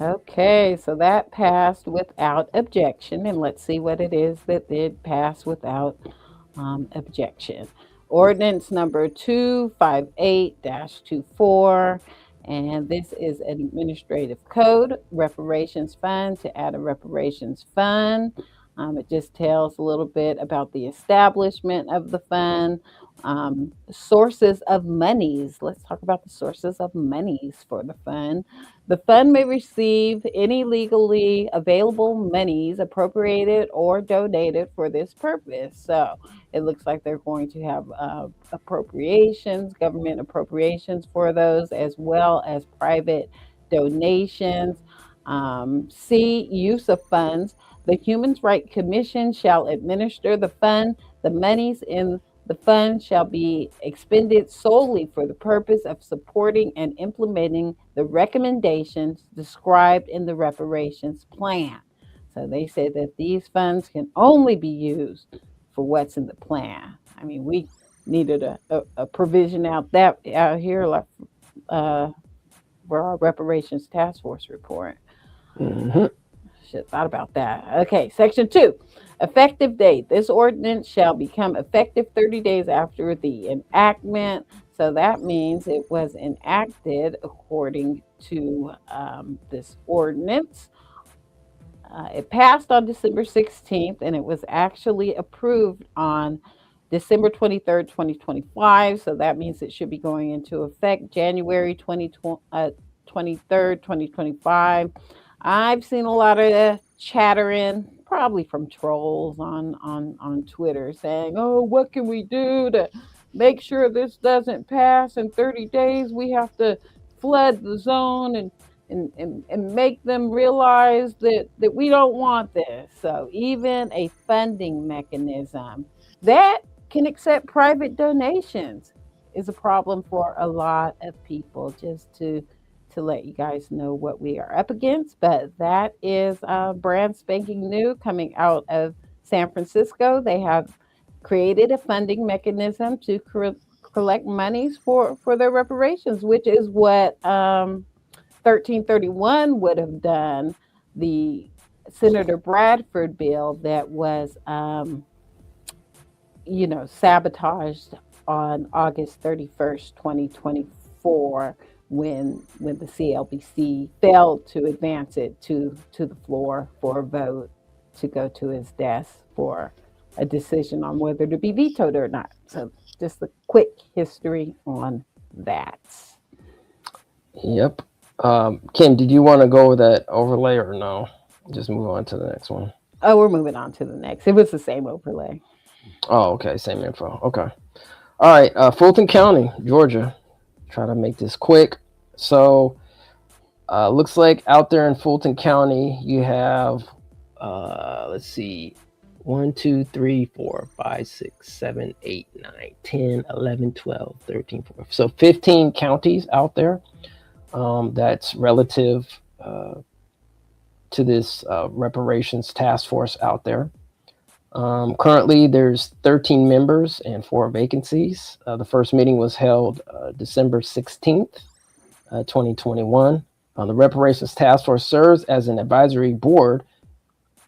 Okay, so that passed without objection, and let's see what it is that did pass without objection. Ordinance number 258-24, and this is an administrative code, reparations fund, to add a reparations fund. It just tells a little bit about the establishment of the fund, sources of monies. Let's talk about the sources of monies for the fund. The fund may receive any legally available monies appropriated or donated for this purpose. So it looks like they're going to have appropriations, government appropriations for those, as well as private donations. C, use of funds. The Human Rights Commission shall administer the fund. The monies in the fund shall be expended solely for the purpose of supporting and implementing the recommendations described in the reparations plan. So they said that these funds can only be used for what's in the plan. I mean, we needed a provision out here, like for our reparations task force report. Mm-hmm. Should have thought about that. Okay, section 2. Effective date. This ordinance shall become effective 30 days after the enactment. So that means it was enacted according to this ordinance. It passed on December 16th, and it was actually approved on December 23rd, 2025. So that means it should be going into effect January 23rd, 2025. I've seen a lot of chattering, probably from trolls on Twitter saying, "Oh, what can we do to make sure this doesn't pass in 30 days? We have to flood the zone and make them realize that we don't want this." So even a funding mechanism that can accept private donations is a problem for a lot of people. Just to let you guys know what we are up against. But that is brand spanking new coming out of San Francisco. They have created a funding mechanism to collect monies for their reparations, which is what 1331 would have done. The Senator Bradford bill that was sabotaged on August 31st, 2024, when the CLBC failed to advance it to the floor for a vote to go to his desk for a decision on whether to be vetoed or not. So just a quick history on that. Yep. Kim, did you want to go with that overlay or no? Just move on to the next one. Oh, we're moving on to the next. It was the same overlay. Oh, okay. Same info. Okay. All right. Fulton County, Georgia. Try to make this quick. So looks like out there in Fulton County, you have, let's see, 1, 2, 3, 4, 5, 6, 7, 8, 9, 10, 11, 12, 13, 14. So 15 counties out there. That's relative to this reparations task force out there. Currently, there's 13 members and 4 vacancies. The first meeting was held December 16th, 2021. The reparations task force serves as an advisory board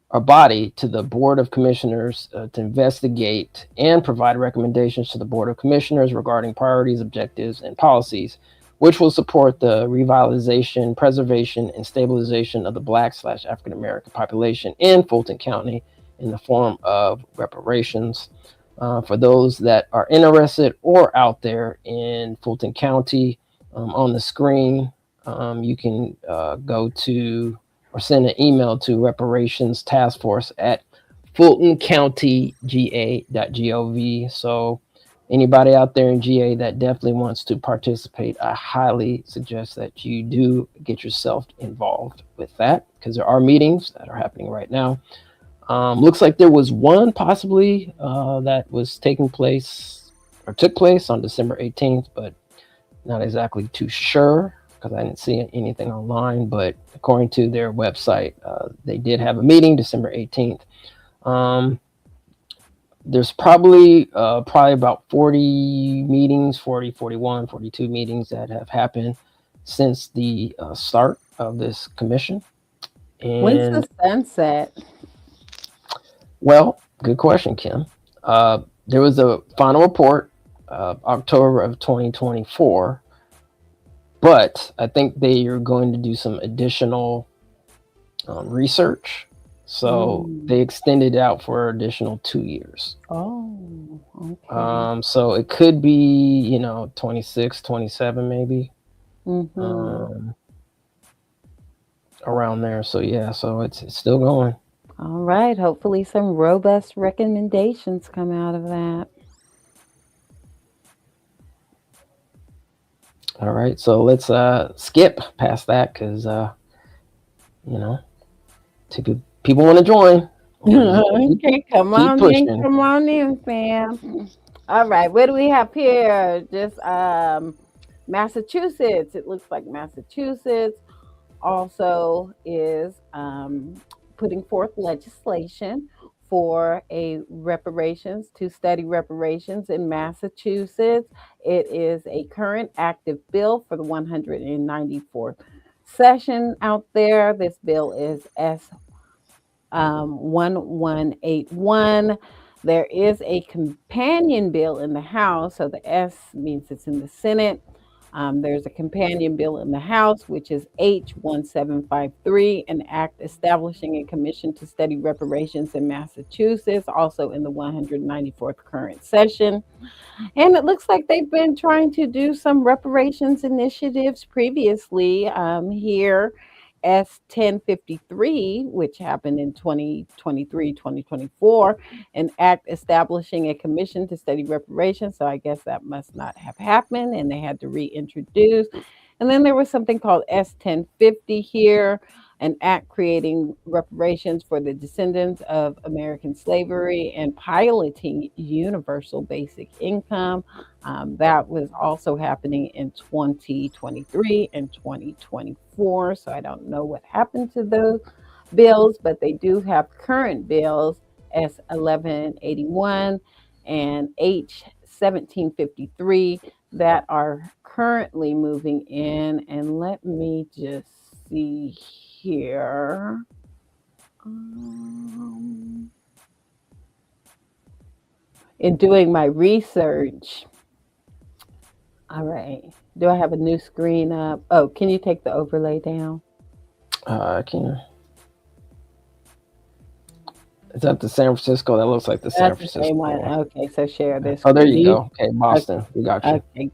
or body to the Board of Commissioners to investigate and provide recommendations to the Board of Commissioners regarding priorities, objectives, and policies, which will support the revitalization, preservation, and stabilization of the Black/African American population in Fulton County in the form of reparations. For those that are interested or out there in Fulton County, on the screen, you can go to or send an email to reparations task force at fultoncountyga.gov. So anybody out there in GA that definitely wants to participate, I highly suggest that you do get yourself involved with that, because there are meetings that are happening right now. Looks like there was one possibly that was taking place or took place on December 18th, but not exactly too sure because I didn't see anything online. But according to their website, they did have a meeting December 18th. There's probably about 40 meetings, 40, 41, 42 meetings that have happened since the start of this commission. And when's the sunset? Well, good question, Kim. There was a final report, October of 2024, but I think they are going to do some additional research. So they extended it out for an additional 2 years. Oh, okay. So it could be, 26, 27 maybe. Around there. So yeah, so it's still going. All right. Hopefully some robust recommendations come out of that. All right. So let's skip past that because, people want to join. Okay, come on pushing. in. Come on in, fam. All right. What do we have here? Just Massachusetts. It looks like Massachusetts also is putting forth legislation for a reparations to study reparations in Massachusetts. It is a current active bill for the 194th session out there. This bill is S 1181. There is a companion bill in the House, so the S means it's in the Senate. There's a companion bill in the House, which is H1753, an act establishing a commission to study reparations in Massachusetts, also in the 194th current session. And it looks like they've been trying to do some reparations initiatives previously here S-1053, which happened in 2023, 2024, an act establishing a commission to study reparations. So I guess that must not have happened, and they had to reintroduce. And then there was something called S-1050 here, an act creating reparations for the descendants of American slavery and piloting universal basic income. That was also happening in 2023 and 2024. So I don't know what happened to those bills, but they do have current bills, S-1181 and H-1753, that are currently moving in. And let me just see here. In doing my research. All right. Do I have a new screen up? Oh, can you take the overlay down? I can. Is that the San Francisco? That looks like the San That's the Francisco same one. one. Okay, so share this. Oh, there you Do go. Okay, Boston. We got you. Okay,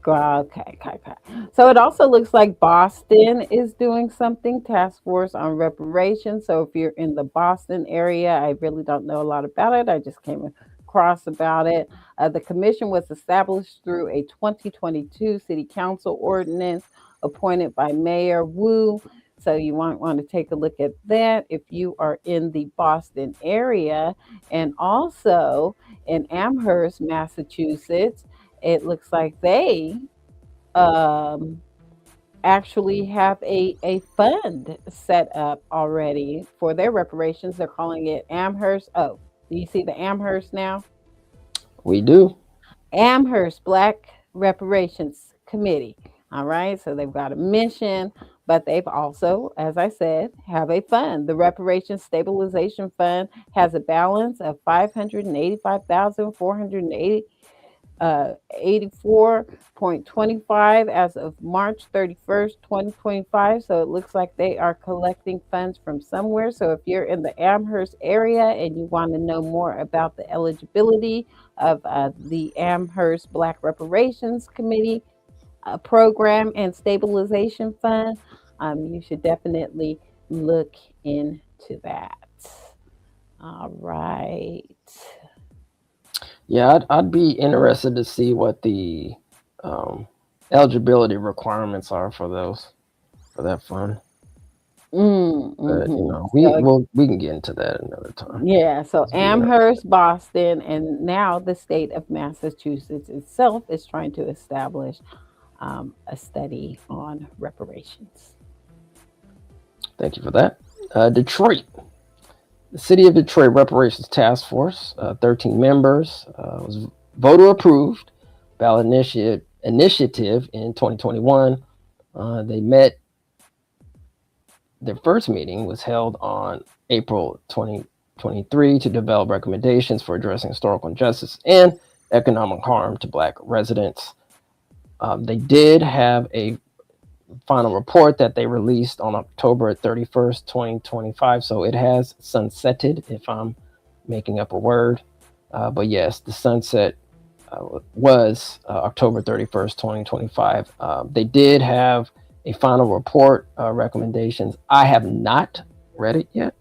okay. So it also looks like Boston is doing something, task force on reparations. So if you're in the Boston area, I really don't know a lot about it. I just came across about it. The commission was established through a 2022 city council ordinance appointed by Mayor Wu. So you might want to take a look at that if you are in the Boston area. And also in Amherst, Massachusetts, it looks like they actually have a fund set up already for their reparations. They're calling it Amherst. Oh, do you see the Amherst now? We do. Amherst Black Reparations Committee. All right, so they've got a mission, but they've also, as I said, have a fund. The Reparations Stabilization Fund has a balance of $585,484.25 as of March 31st, 2025. So it looks like they are collecting funds from somewhere. So if you're in the Amherst area and you want to know more about the eligibility of the Amherst Black Reparations Committee program and stabilization fund, you should definitely look into that. All right. Yeah, I'd be interested to see what the eligibility requirements are for that fund. But you know, we can get into that another time. Yeah, so Amherst, Boston, and now the state of Massachusetts itself is trying to establish a study on reparations. Thank you for that. Detroit. The City of Detroit Reparations Task Force, 13 members, was voter approved ballot initiative in 2021. They met. Their first meeting was held on April 2023 to develop recommendations for addressing historical injustice and economic harm to Black residents. They did have a final report that they released on October 31st, 2025. So it has sunsetted, if I'm making up a word. But yes, the sunset was October 31st, 2025. They did have a final report recommendations. I have not read it yet.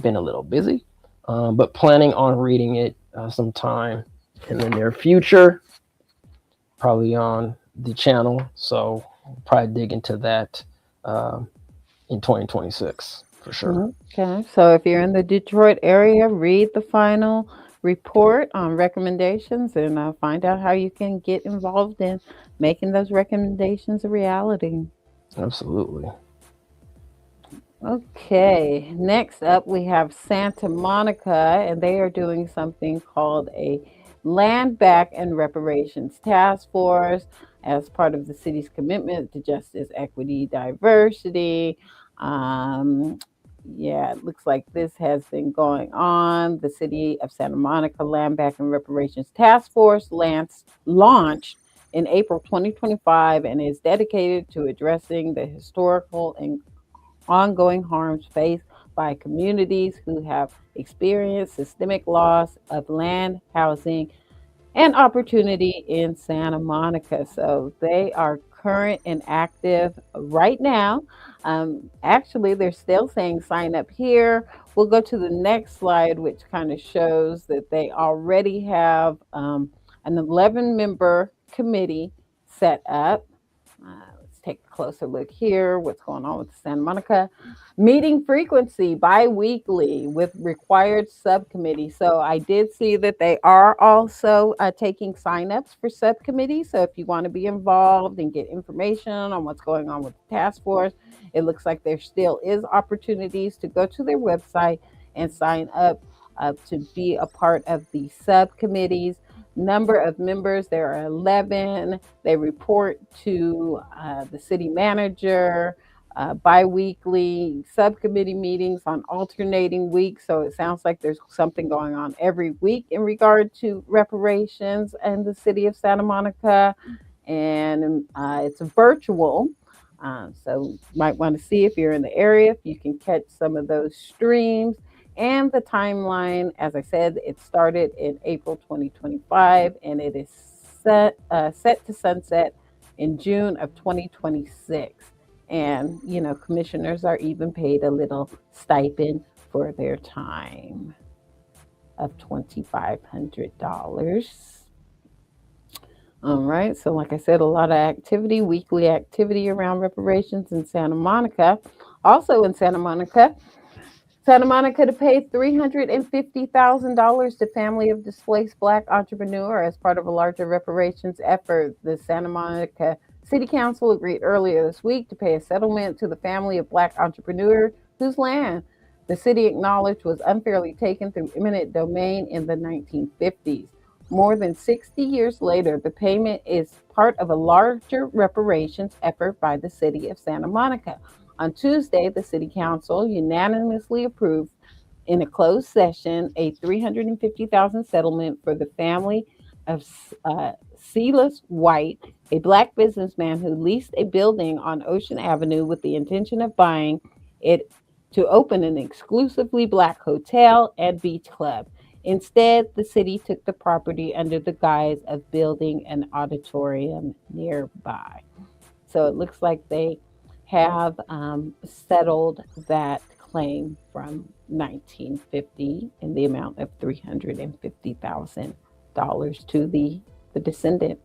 Been a little busy, but planning on reading it sometime in the near future, probably on the channel. So probably dig into that in 2026 for sure. Okay, so if you're in the Detroit area, read the final report on recommendations and find out how you can get involved in making those recommendations a reality. Absolutely. Okay, next up we have Santa Monica, and they are doing something called a Land Back and Reparations Task Force as part of the city's commitment to justice, equity, diversity. Yeah, it looks like this has been going on. The City of Santa Monica Land Back and Reparations Task Force launched in April 2025 and is dedicated to addressing the historical and ongoing harms faced by communities who have experienced systemic loss of land, housing, and opportunity in Santa Monica. So they are current and active right now. Actually, they're still saying sign up here. We'll go to the next slide, which kind of shows that they already have an 11-member committee set up. Let's take a closer look here. What's going on with the Santa Monica meeting frequency bi-weekly with required subcommittee. So I did see that they are also taking signups for subcommittees. So if you want to be involved and get information on what's going on with the task force, it looks like there still is opportunities to go to their website and sign up to be a part of the subcommittees. Number of members, there are 11. They report to the city manager, bi-weekly subcommittee meetings on alternating weeks. So it sounds like there's something going on every week in regard to reparations and the city of Santa Monica. And it's virtual. So you might want to see if you're in the area, if you can catch some of those streams. And the timeline, as I said, it started in April 2025, and it is set to sunset in June of 2026. And, you know, commissioners are even paid a little stipend for their time of $2,500. All right, so like I said, a lot of activity, weekly activity around reparations in Santa Monica. Also in Santa Monica to pay $350,000 to family of displaced Black entrepreneur as part of a larger reparations effort. The Santa Monica City Council agreed earlier this week to pay a settlement to the family of Black entrepreneur whose land the city acknowledged was unfairly taken through eminent domain in the 1950s. More than 60 years later, the payment is part of a larger reparations effort by the city of Santa Monica. On Tuesday, the City Council unanimously approved in a closed session a $350,000 settlement for the family of Silas White, a Black businessman who leased a building on Ocean Avenue with the intention of buying it to open an exclusively Black hotel and beach club. Instead, the city took the property under the guise of building an auditorium nearby. So it looks like they have settled that claim from 1950 in the amount of $350,000 to the descendant.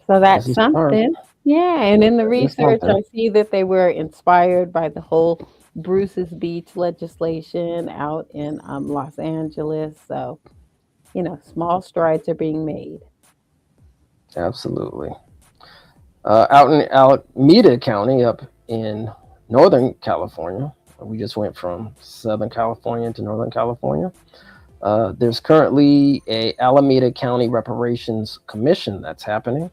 So that's something. Yeah, and in the research, I see that they were inspired by the whole Bruce's Beach legislation out in Los Angeles. So, you know, small strides are being made. Absolutely. Out in Alameda County, up in Northern California, we just went from Southern California to Northern California. There's currently a Alameda County Reparations Commission that's happening.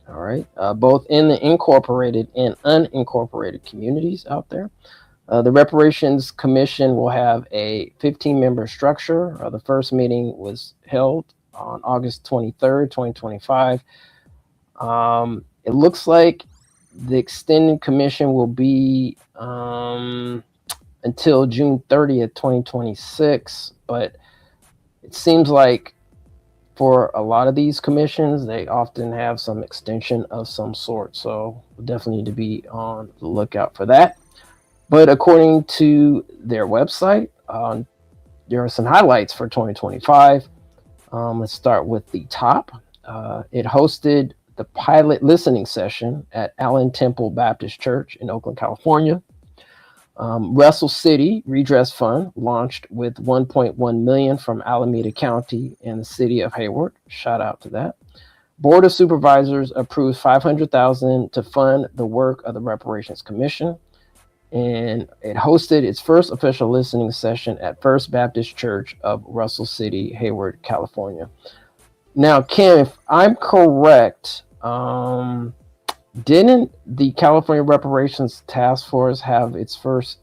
All right, both in the incorporated and unincorporated communities out there. The Reparations Commission will have a 15-member structure. The first meeting was held on August 23rd, 2025. It looks like the extended commission will be until June 30th, 2026. But it seems like for a lot of these commissions, they often have some extension of some sort. So we'll definitely need to be on the lookout for that. But according to their website, there are some highlights for 2025. Let's start with the top. It hosted the pilot listening session at Allen Temple Baptist Church in Oakland, California. Russell City Redress Fund launched with $1.1 million from Alameda County and the city of Hayward. Shout out to that. Board of Supervisors approved $500,000 to fund the work of the Reparations Commission. And it hosted its first official listening session at First Baptist Church of Russell City, Hayward, California. Now, Kim, if I'm correct, didn't the California Reparations Task Force have its first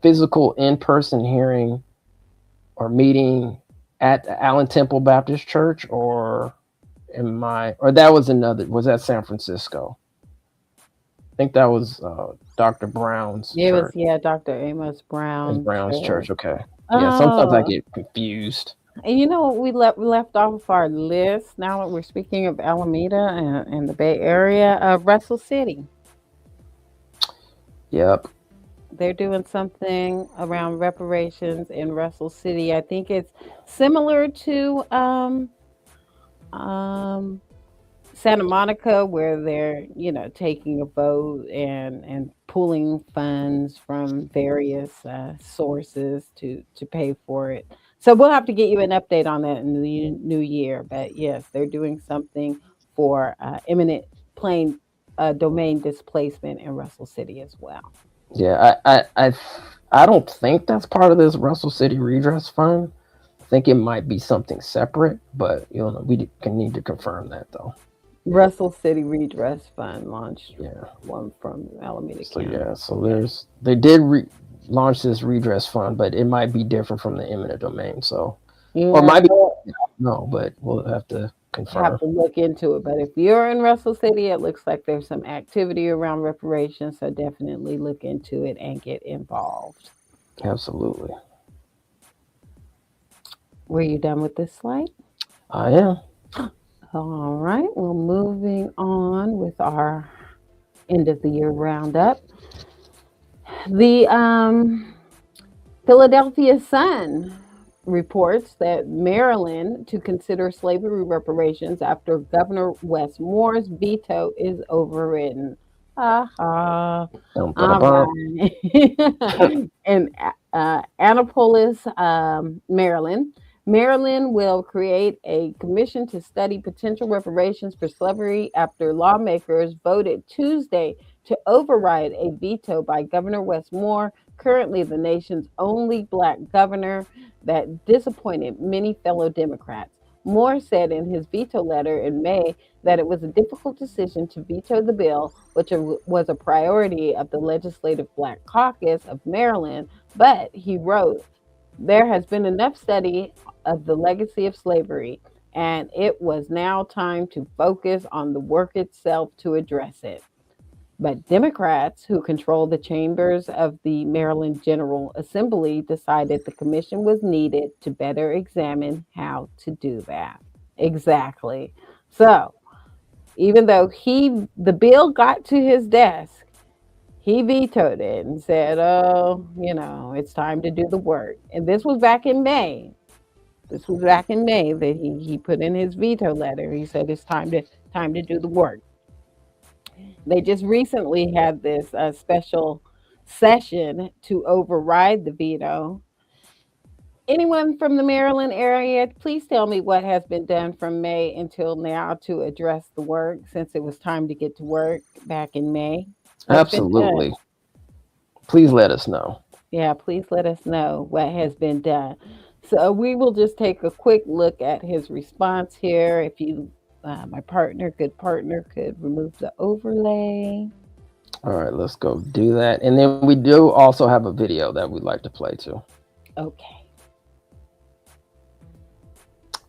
physical in-person hearing or meeting at the Allen Temple Baptist Church, or that was that San Francisco? I think that was Dr. Brown's church. It was, Dr. Amos Brown's church. Okay. Yeah, sometimes I get confused. And you know what we left off our list now that we're speaking of Alameda and the Bay Area, Russell City. Yep. They're doing something around reparations in Russell City. I think it's similar to um, Santa Monica, where they're taking a vote and pulling funds from various sources to pay for it. So we'll have to get you an update on that in the new year. But yes, they're doing something for imminent plain domain displacement in Russell City as well. Yeah, I don't think that's part of this Russell City Redress Fund. I think it might be something separate, but we can need to confirm that though. Russell City Redress Fund launched Yeah. one from Alameda So County. yeah, so they did launch this redress fund, but it might be different from the eminent domain. So or Yeah, might be no, but we'll have to have confirm. to look into it. But if you're in Russell City, it looks like there's some activity around reparations. So definitely look into it and get involved. Absolutely, Were you done with this slide? I am. All right. Well, moving on with our end of the year roundup. The Philadelphia Sun reports that Maryland to consider slavery reparations after Governor Wes Moore's veto is overridden. Ha. Dum, All ba-da-bum. right. In Annapolis, Maryland, Maryland will create a commission to study potential reparations for slavery after lawmakers voted Tuesday to override a veto by Governor Wes Moore, currently the nation's only black governor, that disappointed many fellow Democrats. Moore said in his veto letter in May that it was a difficult decision to veto the bill, which was a priority of the Legislative Black Caucus of Maryland, but he wrote, there has been enough study of the legacy of slavery, and it was now time to focus on the work itself to address it. But Democrats, who control the chambers of the Maryland General Assembly, decided the commission was needed to better examine how to do that. Exactly. So, even though the bill got to his desk, he vetoed it and said, "Oh, it's time to do the work." And this was back in May. This was back in May that he put in his veto letter. He said it's time to do the work. They just recently had this special session to override the veto. Anyone from the Maryland area, please tell me what has been done from May until now to address the work since it was time to get to work back in May. What's been done? Absolutely. Please let us know. Yeah, please let us know what has been done. So we will just take a quick look at his response here. If you, my partner, good partner, could remove the overlay. All right, let's go do that. And then we do also have a video that we'd like to play too. Okay.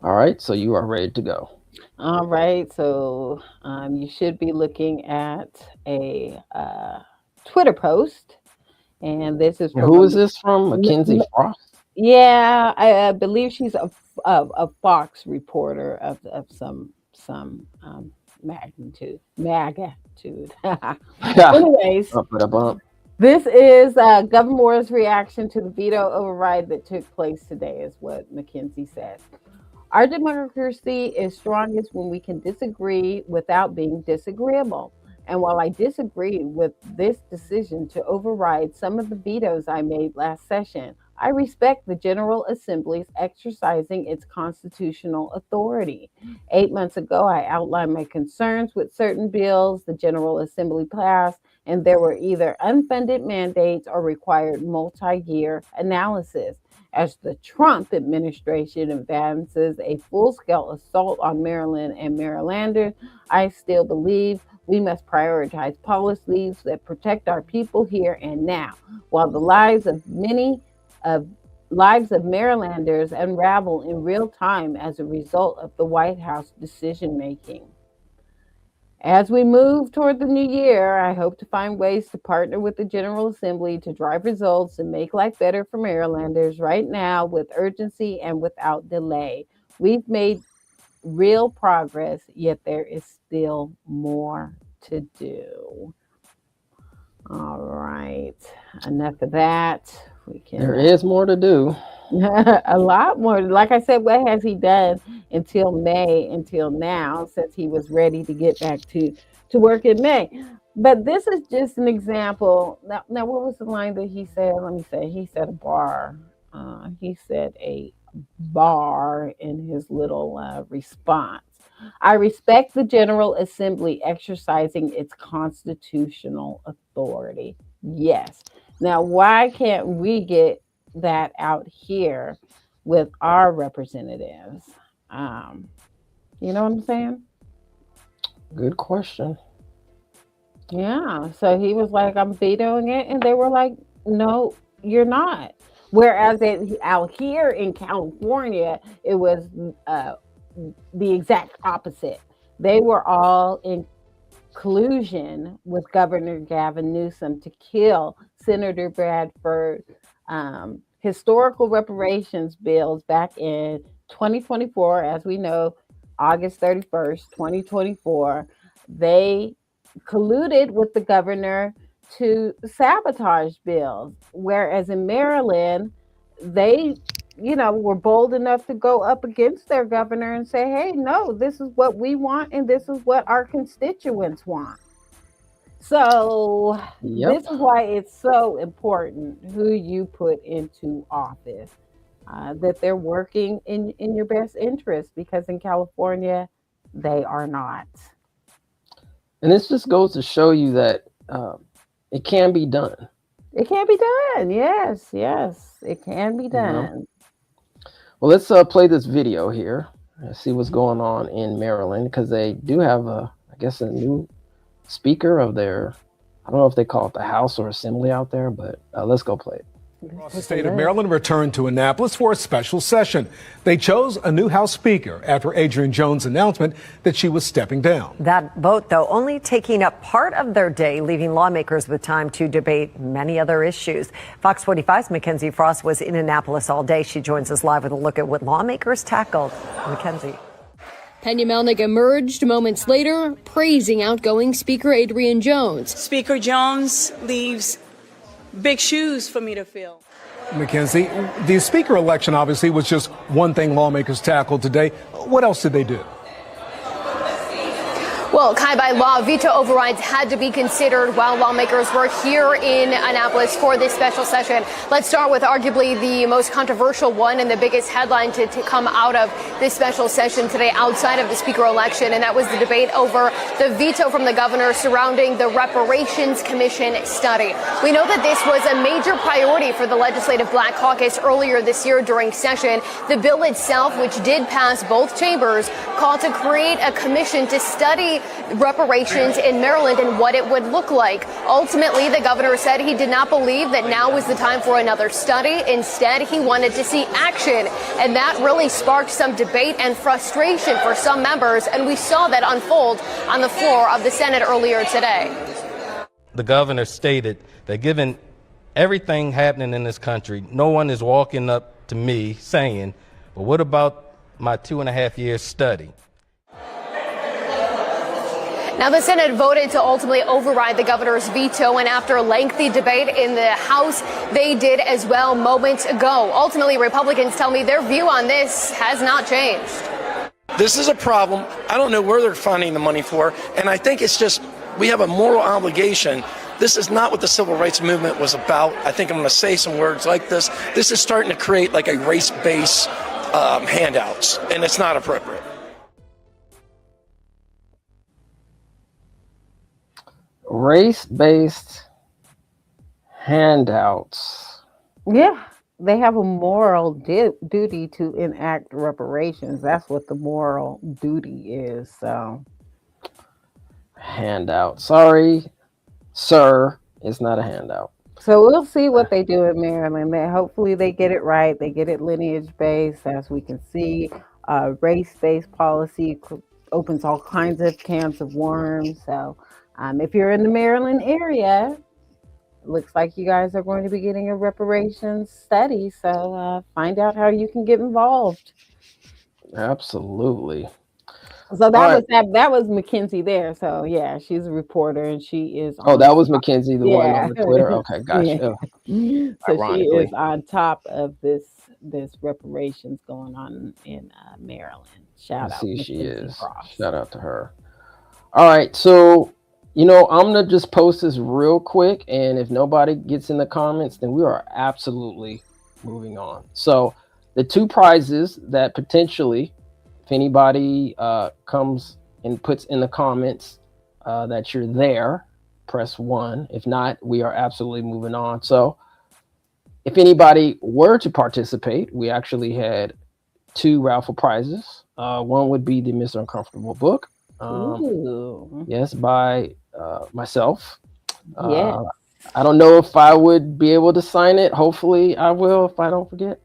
All right, so you are ready to go. All right. So you should be looking at a Twitter post. And this is from Who is this from? Mackenzie Frost? Yeah, I believe she's a Fox reporter of some magnitude. Anyways, this is Governor Moore's reaction to the veto override that took place today, is what Mackenzie said. Our democracy is strongest when we can disagree without being disagreeable. And while I disagree with this decision to override some of the vetoes I made last session, I respect the General Assembly's exercising its constitutional authority. 8 months ago, I outlined my concerns with certain bills the General Assembly passed, and there were either unfunded mandates or required multi-year analysis. As the Trump administration advances a full-scale assault on Maryland and Marylanders, I still believe we must prioritize policies that protect our people here and now, while the lives of Marylanders unravel in real time as a result of the White House decision making. As we move toward the new year, I hope to find ways to partner with the General Assembly to drive results and make life better for Marylanders right now with urgency and without delay. We've made real progress, yet there is still more to do. All right, enough of that. We can There is more to do. a lot more. Like I said, what has he done until May, until now, since he was ready to get back to work in May? But this is just an example. Now, what was the line that he said? Let me say. He said a bar. He said a bar in his little response. I respect the General Assembly exercising its constitutional authority. Yes. Now, why can't we get that out here with our representatives? You know what I'm saying? Good question. Yeah. So he was like, I'm vetoing it. And they were like, no, you're not. Whereas out here in California, it was the exact opposite. They were all in collusion with Governor Gavin Newsom to kill Senator Bradford historical reparations bills back in 2024. As we know, August 31st, 2024, they colluded with the governor to sabotage bills. Whereas in Maryland, they, were bold enough to go up against their governor and say, hey, no, this is what we want and this is what our constituents want. So This is why it's so important who you put into office, that they're working in your best interest, because in California, they are not. And this just goes to show you that it can be done. It can be done. Yes, it can be done. Well, let's play this video here and see what's going on in Maryland, because they do have a new speaker of their, I don't know if they call it the House or Assembly out there, but let's go play it. Across the state of Maryland returned to Annapolis for a special session. They chose a new House Speaker after Adrienne Jones' announcement that she was stepping down. That vote, though, only taking up part of their day, leaving lawmakers with time to debate many other issues. Fox 45's Mackenzie Frost was in Annapolis all day. She joins us live with a look at what lawmakers tackled. Mackenzie. Pena Melnick emerged moments later, praising outgoing Speaker Adrienne Jones. Speaker Jones leaves big shoes for me to fill. Mackenzie, the speaker election obviously was just one thing lawmakers tackled today. What else did they do? Well, Kai, by law, veto overrides had to be considered while lawmakers were here in Annapolis for this special session. Let's start with arguably the most controversial one and the biggest headline to come out of this special session today outside of the speaker election, and that was the debate over the veto from the governor surrounding the Reparations Commission study. We know that this was a major priority for the Legislative Black Caucus earlier this year during session. The bill itself, which did pass both chambers, called to create a commission to study reparations in Maryland and what it would look like. Ultimately, the governor said he did not believe that now was the time for another study. Instead, he wanted to see action, and that really sparked some debate and frustration for some members, and we saw that unfold on the floor of the Senate earlier today. The governor stated that given everything happening in this country, no one is walking up to me saying, well, what about my 2.5 year study? Now, the Senate voted to ultimately override the governor's veto, and after lengthy debate in the House, they did as well moments ago. Ultimately, Republicans tell me their view on this has not changed. This is a problem. I don't know where they're finding the money for, and I think it's just we have a moral obligation. This is not what the civil rights movement was about. I think I'm going to say some words like this. This is starting to create like a race-based handouts, and it's not appropriate. Race-based handouts. Yeah, they have a moral duty to enact reparations. That's what the moral duty is. So, handout. Sorry, sir, it's not a handout. So we'll see what they do in Maryland. Hopefully they get it right. They get it lineage-based, as we can see. Race-based policy opens all kinds of cans of worms. So if you're in the Maryland area, it looks like you guys are going to be getting a reparations study. So find out how you can get involved. Absolutely. So that was Mackenzie there. So yeah, she's a reporter and she is. Oh, that was Mackenzie, the one on the Twitter. Okay, gotcha. Yeah. So she is on top of this reparations going on in Maryland. Shout out. See, she is. Shout out to her. All right, so I'm gonna just post this real quick, and if nobody gets in the comments, then we are absolutely moving on. So the two prizes that potentially, if anybody comes and puts in the comments that you're there, press 1. If not, we are absolutely moving on. So if anybody were to participate, we actually had 2 raffle prizes. One would be the Mr. Uncomfortable book. Yes, by myself. Yes. I don't know if I would be able to sign it. Hopefully I will if I don't forget.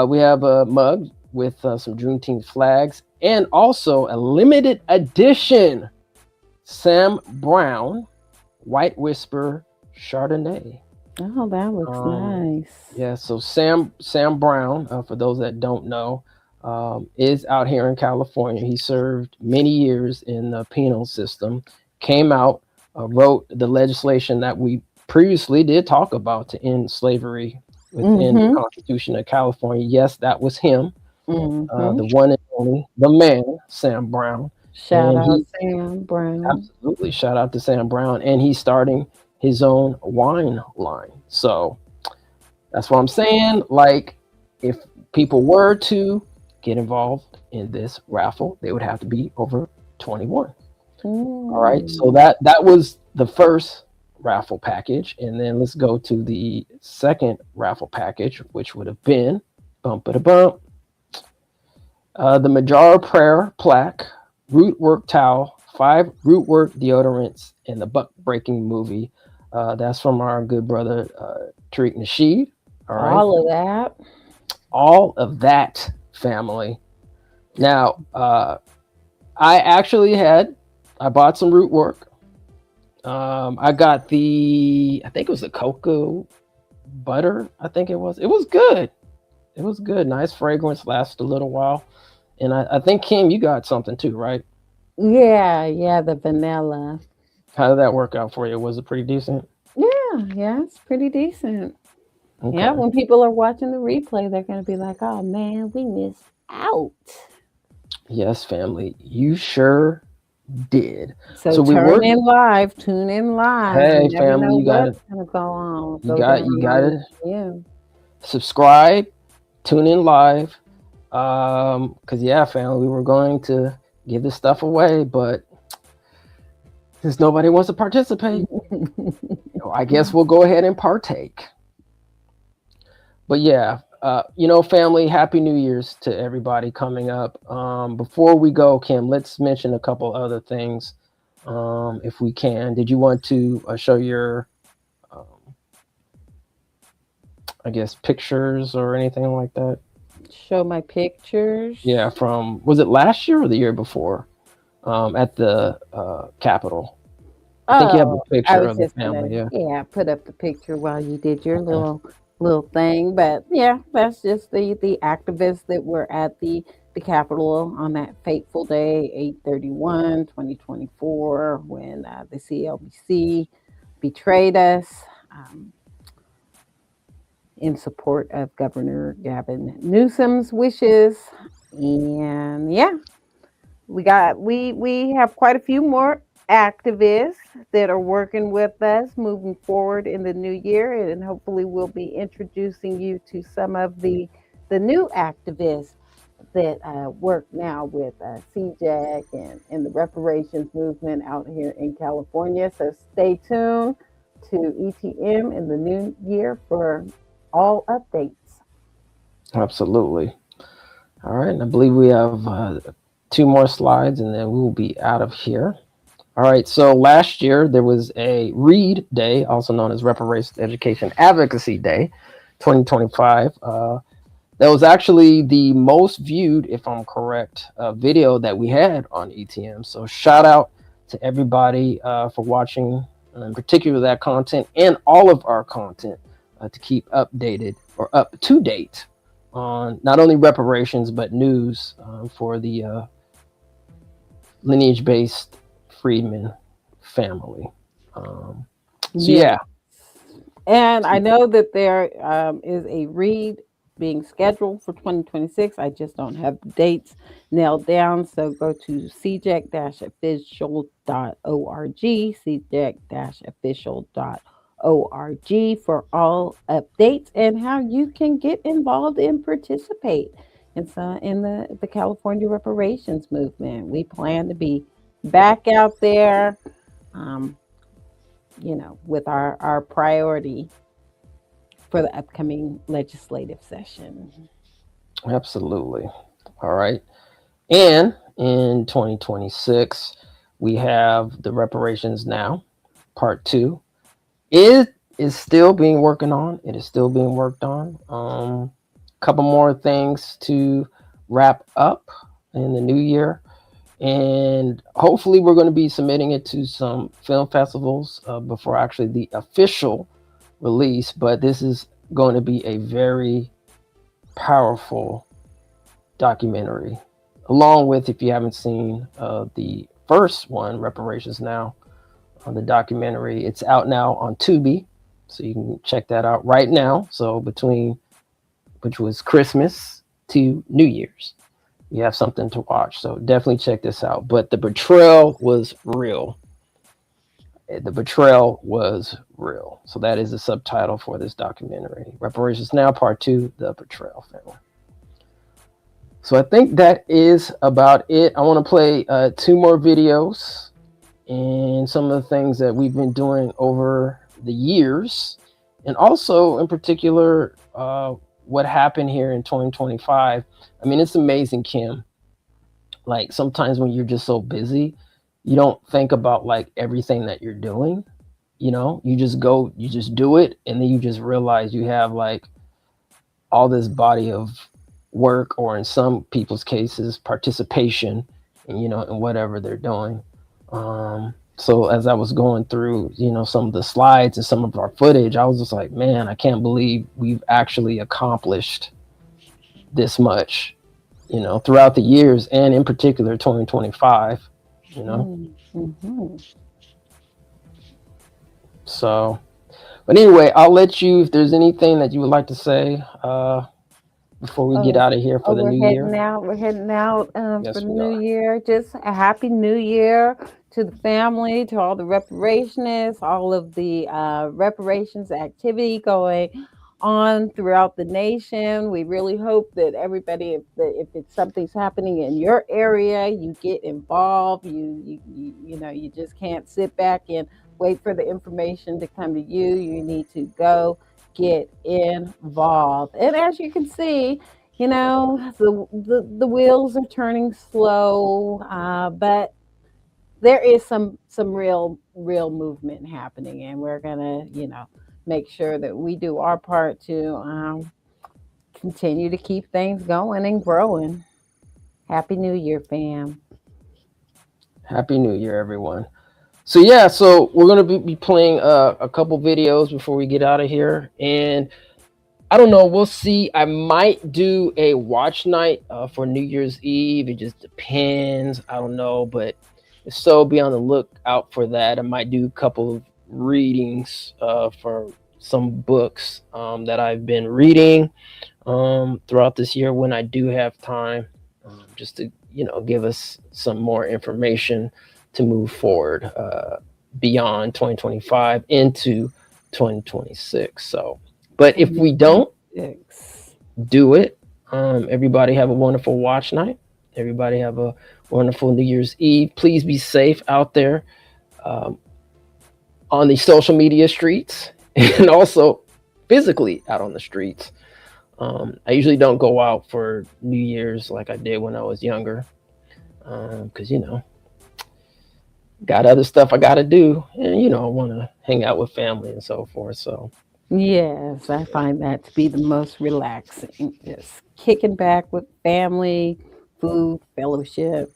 We have a mug with some Juneteenth flags, and also a limited edition Sam Brown White Whisper Chardonnay. Oh, that looks nice. Yeah, so Sam Brown, for those that don't know, is out here in California. He served many years in the penal system, came out, wrote the legislation that we previously did talk about to end slavery within the Constitution of California. Yes, that was him. The one and only, the man, Sam Brown. Shout out Sam Brown. Absolutely. Shout out to Sam Brown. And he's starting his own wine line. So that's what I'm saying. Like, if people were to get involved in this raffle, they would have to be over 21. All right. So that was the first raffle package. And then let's go to the second raffle package, which would have been bump-a-da-bump. The Majara Prayer plaque, Rootwork towel, 5 Rootwork deodorants, and the Buck Breaking movie. That's from our good brother Tariq Nasheed. All right. All of that, family. Now, I bought some Rootwork. I got I think it was the cocoa butter. I think it was. It was good. It was good. Nice fragrance, lasted a little while. And I think, Kim, you got something too, right? Yeah, the vanilla. How did that work out for you? Was it pretty decent? Yeah, it's pretty decent. Okay. Yeah, when people are watching the replay, they're going to be like, oh, man, we missed out. Yes, family. You sure did. So tune in live. Hey, family, you got what's going to go on. You got it. Subscribe, tune in live. Because family, we were going to give this stuff away, but since nobody wants to participate, I guess we'll go ahead and partake. But family, happy New Year's to everybody coming up. Before we go, Kim, let's mention a couple other things, if we can. Did you want to show your pictures or anything like that? Show my pictures? Yeah, was it last year or the year before? At the Capitol. I think you have a picture of the family. Yeah, put up the picture while you did your little thing. But yeah, that's just the activists that were at the Capitol on that fateful day, 8/31/2024, when the CLBC betrayed us. In support of Governor Gavin Newsom's wishes. And we have quite a few more activists that are working with us moving forward in the new year, and hopefully we'll be introducing you to some of the new activists that work now with CJAC and the reparations movement out here in California. So stay tuned to ETM in the new year for all updates. Absolutely. All right, and I believe we have 2 more slides and then we will be out of here. All right, so last year there was a READ Day, also known as Reparations Education Advocacy Day 2025. That was actually the most viewed, if I'm correct, video that we had on ETM. So shout out to everybody for watching, in particular that content and all of our content to keep updated or up to date on not only reparations but news for the lineage-based Freedman family. Yeah. And I know that there is a read being scheduled for 2026. I just don't have the dates nailed down. So go to cjec-official.org, cjec-official.org for all updates and how you can get involved and participate in the California reparations movement. We plan to be back out there, with our priority for the upcoming legislative session. Absolutely. All right. And in 2026, we have the Reparations Now, Part 2. It is still being worked on. It is still being worked on. A couple more things to wrap up in the new year. And hopefully we're going to be submitting it to some film festivals before actually the official release. But this is going to be a very powerful documentary, along with, if you haven't seen the first one, Reparations Now, the documentary, it's out now on Tubi, so you can check that out right now. So which was Christmas to New Year's, you have something to watch. So definitely check this out. But the betrayal was real. The betrayal was real. So that is the subtitle for this documentary. Reparations Now, Part 2, The Betrayal Family. So I think that is about it. I want to play 2 more videos and some of the things that we've been doing over the years. And also, in particular, what happened here in 2025. I mean, it's amazing, Kim. Like, sometimes when you're just so busy, you don't think about like everything that you're doing. You just go, you just do it, and then you just realize you have like all this body of work, or in some people's cases, participation, in whatever they're doing. So as I was going through, some of the slides and some of our footage, I was just like, man, I can't believe we've actually accomplished this much, throughout the years, and in particular 2025. So, but anyway, I'll let you, if there's anything that you would like to say before we get out of here for the new year. We're heading out Yes, for the we new are. year. Just a happy new year to the family, to all the reparationists, all of the reparations activity going on throughout the nation. We really hope that everybody, if it's something's happening in your area, you get involved. You just can't sit back and wait for the information to come to you. You need to go get involved. And as you can see, the wheels are turning slow, but there is some real movement happening, and we're gonna make sure that we do our part to continue to keep things going and growing. Happy New Year, fam. Happy New Year, everyone. So yeah, so we're going to be playing a couple videos before we get out of here. And I don't know, we'll see. I might do a watch night for New Year's Eve. It just depends. I don't know. But if so, be on the lookout for that. I might do a couple of readings for some books that I've been reading throughout this year when I do have time, just to, give us some more information to move forward beyond 2025 into 2026. So, but if we don't do it, everybody have a wonderful watch night. Everybody have a wonderful New Year's Eve. Please be safe out there on the social media streets, and also physically out on the streets. I usually don't go out for New Year's like I did when I was younger, because got other stuff I got to do, and I want to hang out with family and so forth. So Yes, I find that to be the most relaxing. Just kicking back with family, food, fellowship.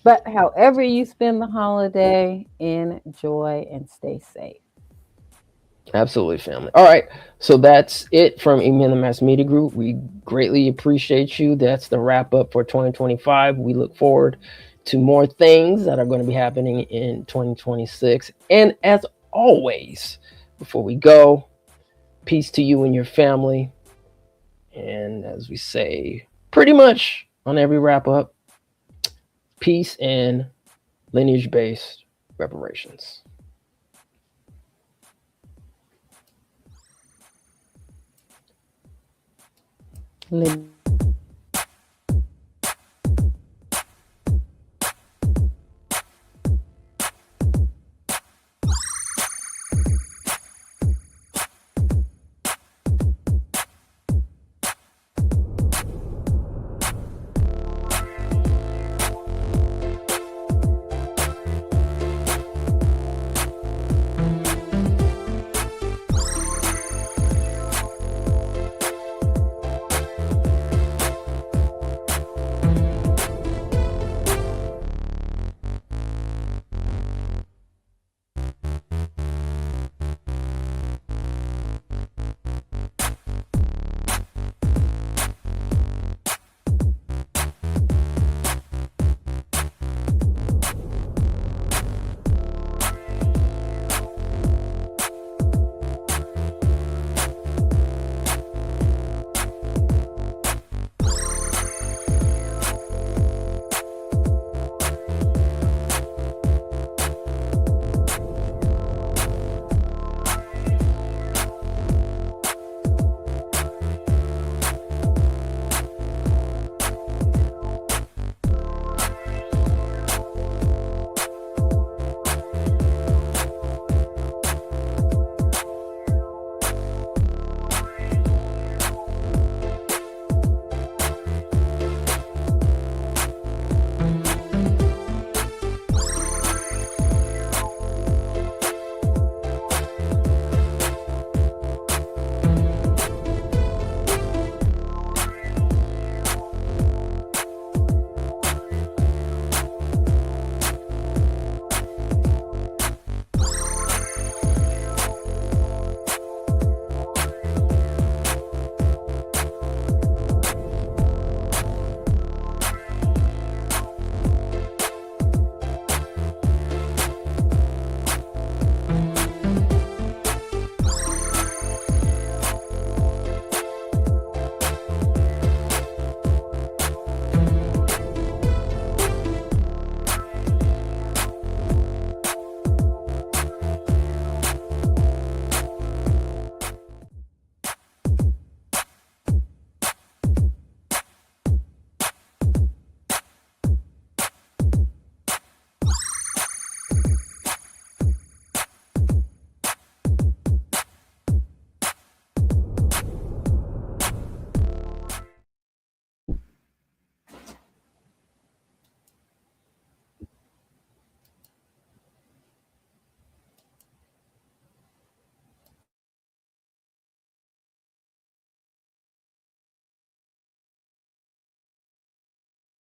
But however you spend the holiday, enjoy and stay safe. Absolutely, family. All right. So that's it from Amen the Mass Media Group. We greatly appreciate you. That's the wrap up for 2025. We look forward to more things that are going to be happening in 2026. And as always, before we go, peace to you and your family. And as we say pretty much on every wrap up, peace and lineage based reparations. Live